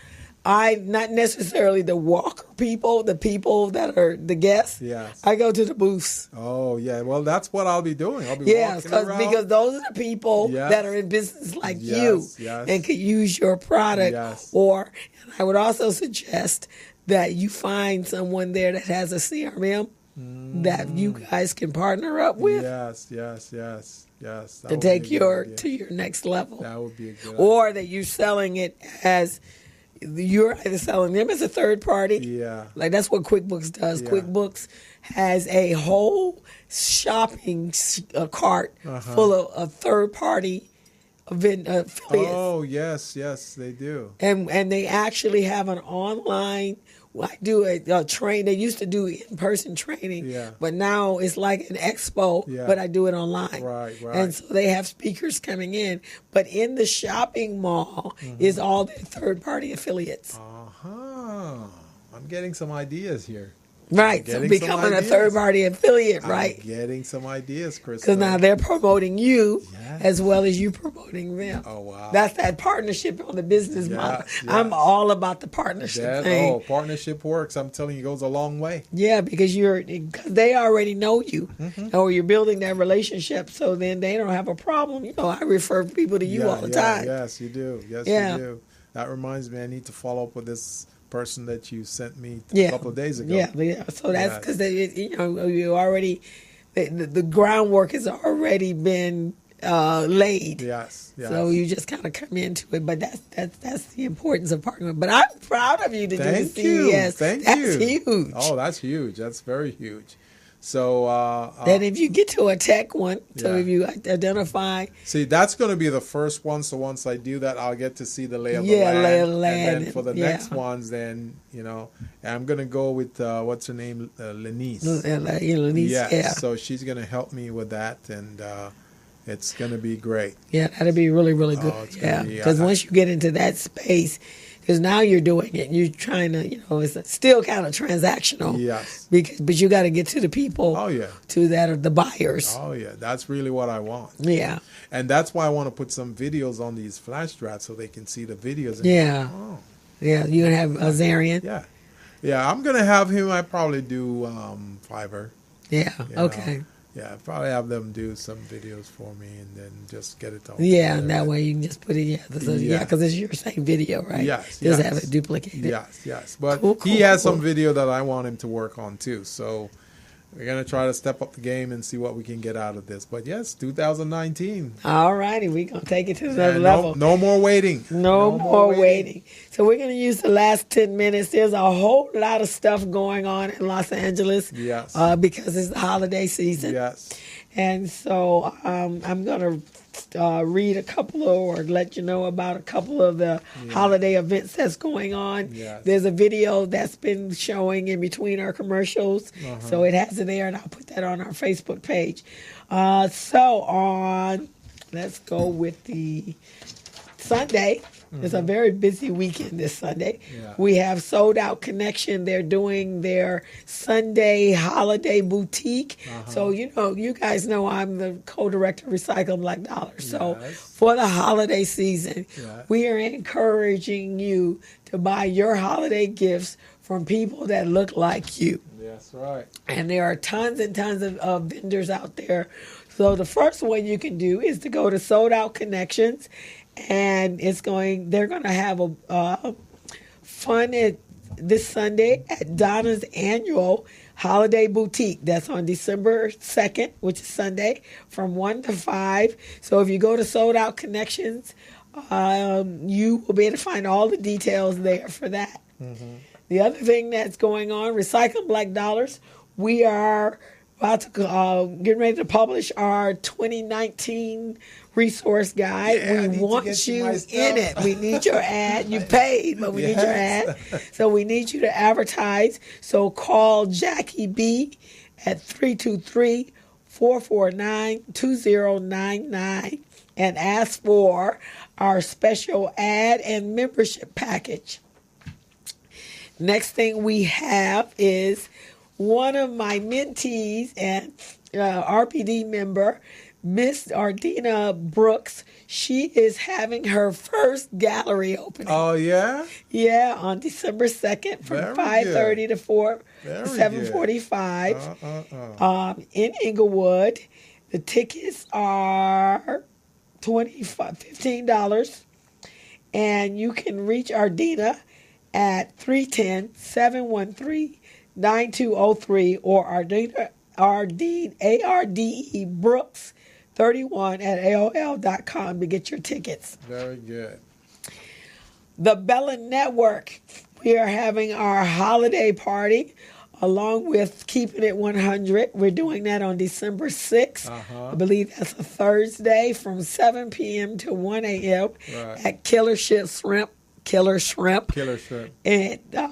not necessarily the walker people, the people that are the guests. Yes. I go to the booths. Oh, yeah. Well, that's what I'll be doing. I'll be walking around. Because those are the people that are in business like you and could use your product. Yes. And I would also suggest that you find someone there that has a CRM that you guys can partner up with. Yes. To take to your next level. That would be a good Or idea. that you're selling it as... You're either selling them as a third party. Yeah. Like that's what QuickBooks does. Yeah. QuickBooks has a whole shopping cart full of third party affiliates. Oh, yes, they do. And they actually have an online. I do a train. They used to do in-person training, but now it's like an expo, but I do it online. Right. And so they have speakers coming in. But in the shopping mall is all their third-party affiliates. I'm getting some ideas here. Right, so becoming a third-party affiliate, right? I'm getting some ideas, Chris. Because now they're promoting you as well as you promoting them. Oh, wow. That's that partnership on the business model. Yes. I'm all about the partnership thing. Oh, partnership works. I'm telling you, it goes a long way. Yeah, because they already know you, or you're building that relationship, so then they don't have a problem. I refer people to you all the time. Yes, you do. Yes, you do. That reminds me, I need to follow up with this person that you sent me a couple of days ago. Yeah. So that's because you already the groundwork has already been laid. Yes. So you just kind of come into it, but that's the importance of partnering. But I'm proud of you to do the CES. Thank you. That's huge. Oh, that's huge. That's very huge. So then if you get to a tech one, so if you identify. See, that's going to be the first one. So once I do that, I'll get to see the lay of the land. lay of the land. And then for the next ones, then, I'm going to go with, what's her name? Lenice. Lenice, So she's going to help me with that. And it's going to be great. Yeah, that'll be really, really good. Because once you get into that space, because now you're doing it, you're trying to, it's still kind of transactional. Yes. But you got to get to the people. Oh, yeah. To that are the buyers. Oh, yeah. That's really what I want. Yeah. And that's why I want to put some videos on these flash drives so they can see the videos. Yeah. Yeah, you have Azarian. Yeah. Yeah, I'm going to have him. I probably do Fiverr. Yeah. You know? Okay. Yeah, probably have them do some videos for me and then just get it all Yeah, together. and that way you can just put it. Yeah, because it's your same video, right? Yes. Just have it duplicated. Yes. But Cool, he has cool. some video that I want him to work on too. So we're going to try to step up the game and see what we can get out of this. But yes, 2019. All righty, we're going to take it to another And level. No more waiting. No more waiting. So we're going to use the last 10 minutes. There's a whole lot of stuff going on in Los Angeles. Yes. Because it's the holiday season. Yes. And so I'm going to read a couple or let you know about a couple of the holiday events that's going on. Yes. There's a video that's been showing in between our commercials. So it has it there, and I'll put that on our Facebook page. Let's go with the Sunday. It's a very busy weekend this Sunday. Yeah. We have Sold Out Connection. They're doing their Sunday holiday boutique. So, you guys know I'm the co-director of Recycle Black Dollars. So for the holiday season, we are encouraging you to buy your holiday gifts from people that look like you. That's right. And there are tons and tons of vendors out there. So the first one you can do is to go to Sold Out Connections. And they're going to have a fun this Sunday at Donna's annual holiday boutique. That's on December 2nd, which is Sunday, from 1 to 5. So if you go to Sold Out Connections, you will be able to find all the details there for that. The other thing that's going on, Recycling Black Dollars, we are about to getting ready to publish our 2019 resource guide. Yeah, we want you in it. We need your ad. You paid, but we need your ad. So we need you to advertise. So call Jackie B at 323-449-2099 and ask for our special ad and membership package. Next thing we have is one of my mentees and RPD member, Miss Ardina Brooks. She is having her first gallery opening. Oh, yeah? Yeah, on December 2nd from 5:30 to 7:45 in Inglewood. The tickets are $15, and you can reach Ardina at 310-713-9203 or Arde Brooks 31 at AOL.com to get your tickets. Very good. The Bella Network, we are having our holiday party along with Keeping It 100. We're doing that on December 6th. I believe that's a Thursday from 7 p.m. to 1 a.m. At Killer Shrimp. At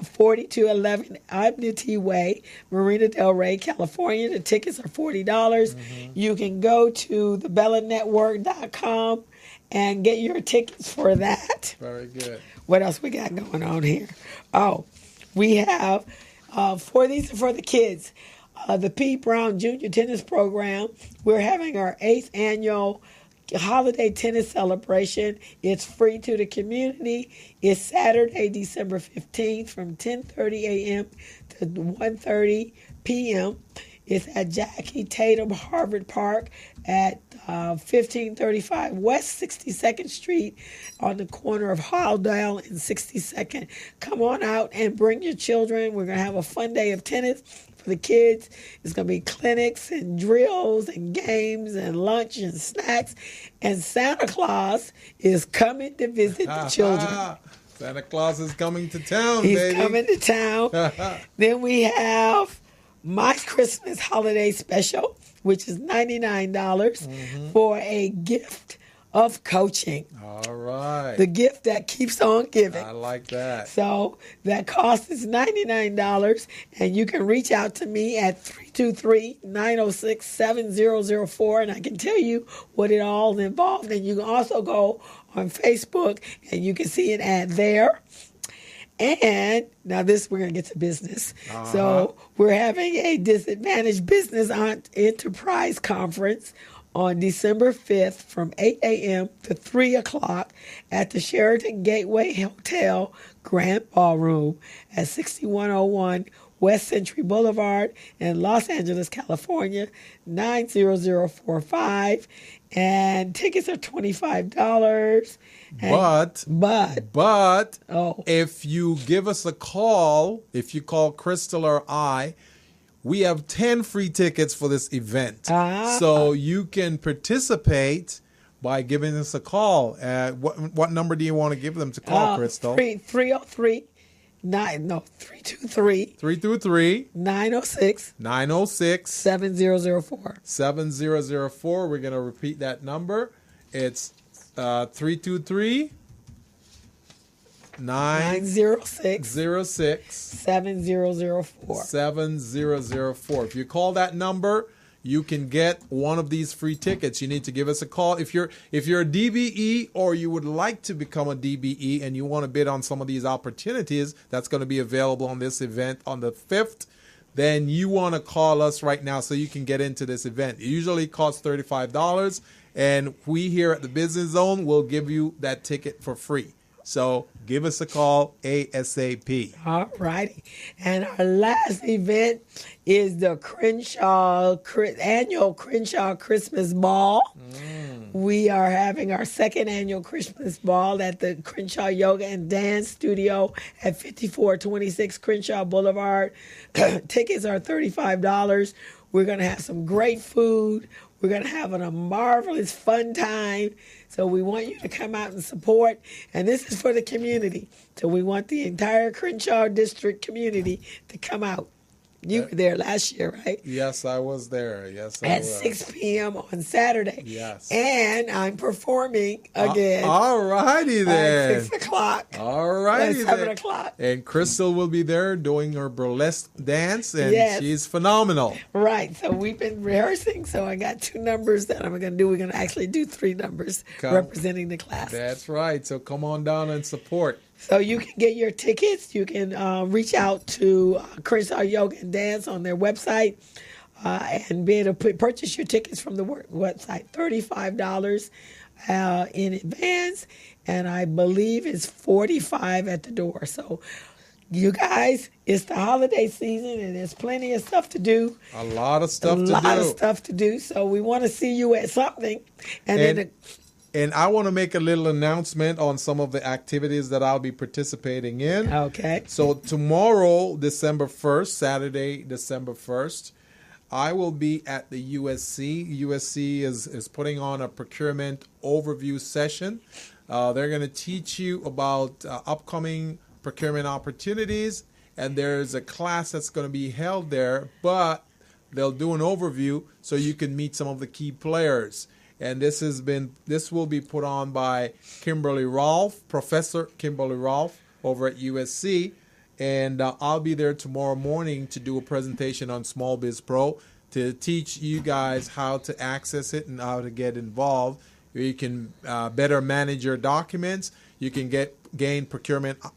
4211 Amity Way, Marina Del Rey, California. The tickets are $40. You can go to thebellanetwork.com and get your tickets for that. Very good. What else we got going on here? Oh, we have, for the kids, the P. Brown Junior Tennis Program. We're having our 8th annual holiday tennis celebration. It's free to the community. It's Saturday, December 15th from 10:30 a.m. to 1:30 p.m. It's at Jackie Tatum Harvard Park at 1535 West 62nd Street on the corner of Haldale and 62nd. Come on out and bring your children. We're going to have a fun day of tennis for the kids. It's going to be clinics and drills and games and lunch and snacks. And Santa Claus is coming to visit the children. Santa Claus is coming to town, He's baby. coming to town. Then we have My Christmas Holiday Special, which is $99 for a gift of coaching. All right. The gift that keeps on giving. I like that. So that cost is $99, and you can reach out to me at 323-906-7004, and I can tell you what it all involved. And you can also go on Facebook, and you can see an ad there. And now we're going to get to business. So we're having a Disadvantaged Business Enterprise Conference on December 5th from 8 a.m. to 3 o'clock at the Sheraton Gateway Hotel Grand Ballroom at 6101 West Century Boulevard in Los Angeles, California, 90045. And tickets are $25. But if you give us a call, if you call Crystal or I, we have 10 free tickets for this event. So you can participate by giving us a call. What number do you want to give them to call, Crystal? 323 906 7004. 7004. We're going to repeat that number. It's 323 906 7004. 7004. If you call that number, you can get one of these free tickets. You need to give us a call. If you're a DBE or you would like to become a DBE and you want to bid on some of these opportunities that's going to be available on this event on the 5th, then you want to call us right now so you can get into this event. It usually costs $35, and we here at the Business Zone will give you that ticket for free. So give us a call ASAP. All righty. And our last event is the annual Crenshaw Christmas Ball. We are having our second annual Christmas Ball at the Crenshaw Yoga and Dance Studio at 5426 Crenshaw Boulevard. Tickets are $35. We're going to have some great food. We're going to have a marvelous fun time. So we want you to come out and support. And this is for the community. So we want the entire Crenshaw District community to come out. You were there last year, right? Yes, I was there. Yes, I was. At 6 p.m. on Saturday. Yes. And I'm performing again. All righty then. At 6 o'clock. All righty at 7 o'clock. And Crystal will be there doing her burlesque dance, and she's phenomenal. Right. So we've been rehearsing. So I got 2 numbers that I'm going to do. We're going to actually do 3 numbers representing the class. That's right. So come on down and support. So you can get your tickets. You can reach out to Crenshaw Yoga and Dance on their website and be able to purchase your tickets from the website. $35 in advance, and I believe it's $45 at the door. So you guys, it's the holiday season, and there's plenty of stuff to do. A lot of stuff to do. So we want to see you at something. And I want to make a little announcement on some of the activities that I'll be participating in. Okay. So tomorrow, December 1st, Saturday, December 1st, I will be at the USC. USC is putting on a procurement overview session. They're going to teach you about upcoming procurement opportunities, and there's a class that's going to be held there, but they'll do an overview so you can meet some of the key players. And this will be put on by Kimberly Rolfe, Professor Kimberly Rolfe over at USC. And I'll be there tomorrow morning to do a presentation on Small Biz Pro to teach you guys how to access it and how to get involved. You can better manage your documents. You can gain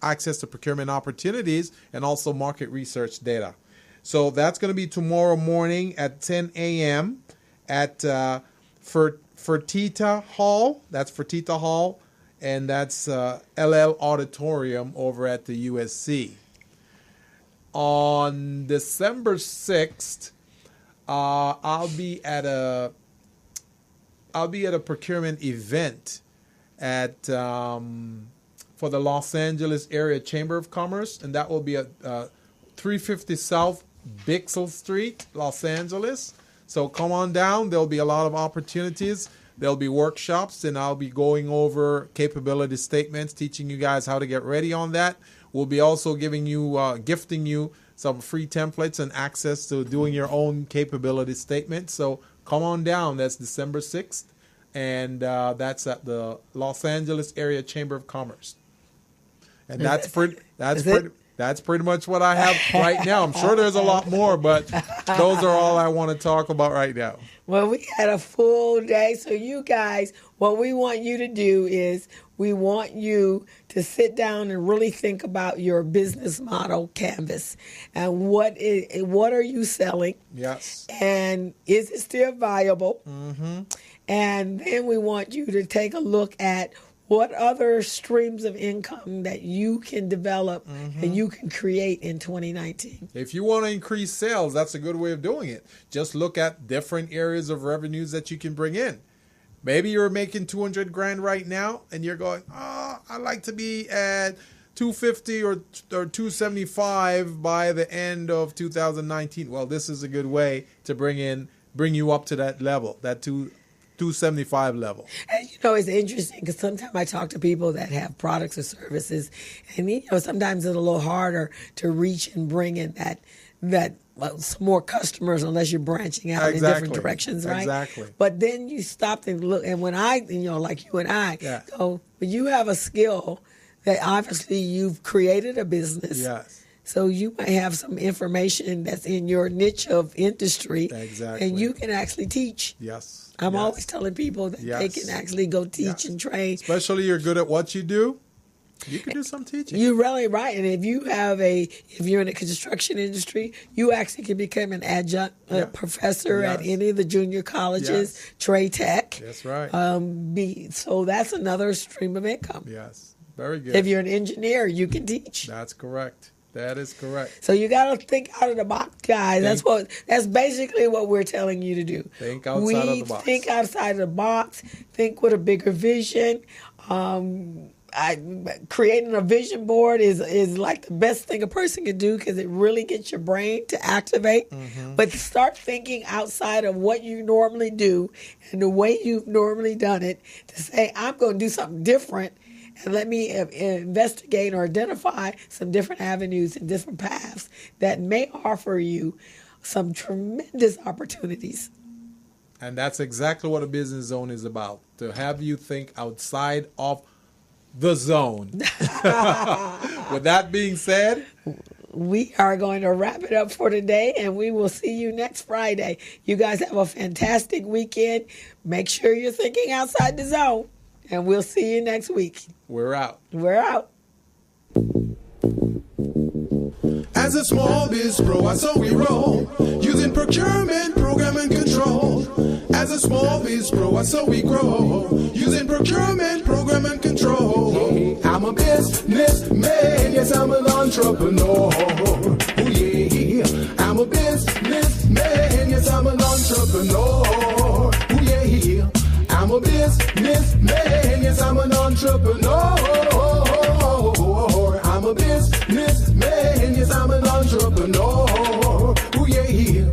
access to procurement opportunities and also market research data. So that's going to be tomorrow morning at 10 a.m. at Fertitta Hall. That's Fertitta Hall, and that's LL Auditorium over at the USC. On December 6th, I'll be at a procurement event at for the Los Angeles Area Chamber of Commerce, and that will be at 350 South Bixel Street, Los Angeles. So come on down. There'll be a lot of opportunities. There'll be workshops, and I'll be going over capability statements, teaching you guys how to get ready on that. We'll be also gifting you some free templates and access to doing your own capability statement. So come on down. That's December 6th, and that's at the Los Angeles Area Chamber of Commerce. And that's pretty much what I have right now. I'm sure there's a lot more, but those are all I want to talk about right now. Well, we had a full day. So you guys, what we want you to do is we want you to sit down and really think about your business model canvas and what are you selling? Yes. And is it still viable? Mm-hmm. And then we want you to take a look at what other streams of income that you can develop and you can create in 2019. If you want to increase sales, that's a good way of doing it. Just look at different areas of revenues that you can bring in. Maybe you're making 200 grand right now and you're going, oh, I'd like to be at 250 or 275 by the end of 2019. Well, this is a good way to bring you up to that level, that 275 level. And, it's interesting because sometimes I talk to people that have products or services, and sometimes it's a little harder to reach and bring in that some more customers unless you're branching out in different directions, right? Exactly. But then you stop and look, and when I, like you and I, go, but you have a skill that obviously you've created a business. Yes. So you might have some information that's in your niche of industry. Exactly. And you can actually teach. Yes. I'm always telling people that they can actually go teach and train. Especially you're good at what you do. You can do some teaching. You're really right. And if you're in the construction industry, you actually can become an adjunct professor at any of the junior colleges, trade tech. That's right. So that's another stream of income. Yes. Very good. If you're an engineer, you can teach. That's correct. That is correct. So you got to think out of the box, guys. That's basically what we're telling you to do. Think outside of the box. Think outside of the box. Think with a bigger vision. Creating a vision board is like the best thing a person can do because it really gets your brain to activate. But start thinking outside of what you normally do and the way you've normally done it to say, I'm going to do something different. And let me investigate or identify some different avenues and different paths that may offer you some tremendous opportunities. And that's exactly what a business zone is about, to have you think outside of the zone. With that being said, we are going to wrap it up for today, and we will see you next Friday. You guys have a fantastic weekend. Make sure you're thinking outside the zone. And we'll see you next week. We're out. We're out. As a small biz pro, I saw we roll, using procurement, program, and control. As a small biz pro, I saw we grow, using procurement, program, and control. I'm a businessman, yes, I'm an entrepreneur. Oh yeah, I'm a businessman, yes, I'm an entrepreneur. Oh yeah, I'm a businessman, yes, I'm an entrepreneur. I'm a businessman, yes, I'm an entrepreneur. Ooh, yeah.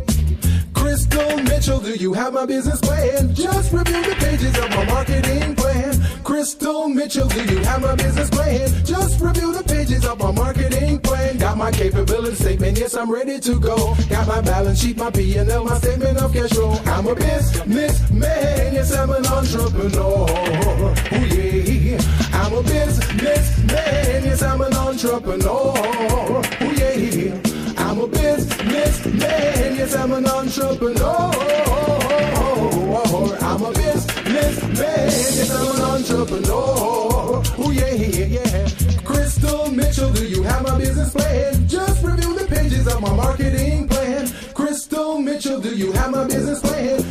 Crystal Mitchell, do you have my business plan? Just review the pages of my marketing plan. Crystal Mitchell, do you have my business plan? Just review the pages of my marketing plan. Got my capability statement, yes, I'm ready to go. Got my balance sheet, my P&L, my statement of cash flow. I'm a businessman, yes, I'm an entrepreneur. Ooh, yeah. I'm a businessman, yes, I'm an entrepreneur. Ooh, yeah. I'm a businessman, yes, I'm an entrepreneur. I'm a businessman, yes, I'm an entrepreneur. Ooh, yeah. Crystal Mitchell, do you have my business plan? Just review the pages of my marketing plan. Crystal Mitchell, do you have my business plan?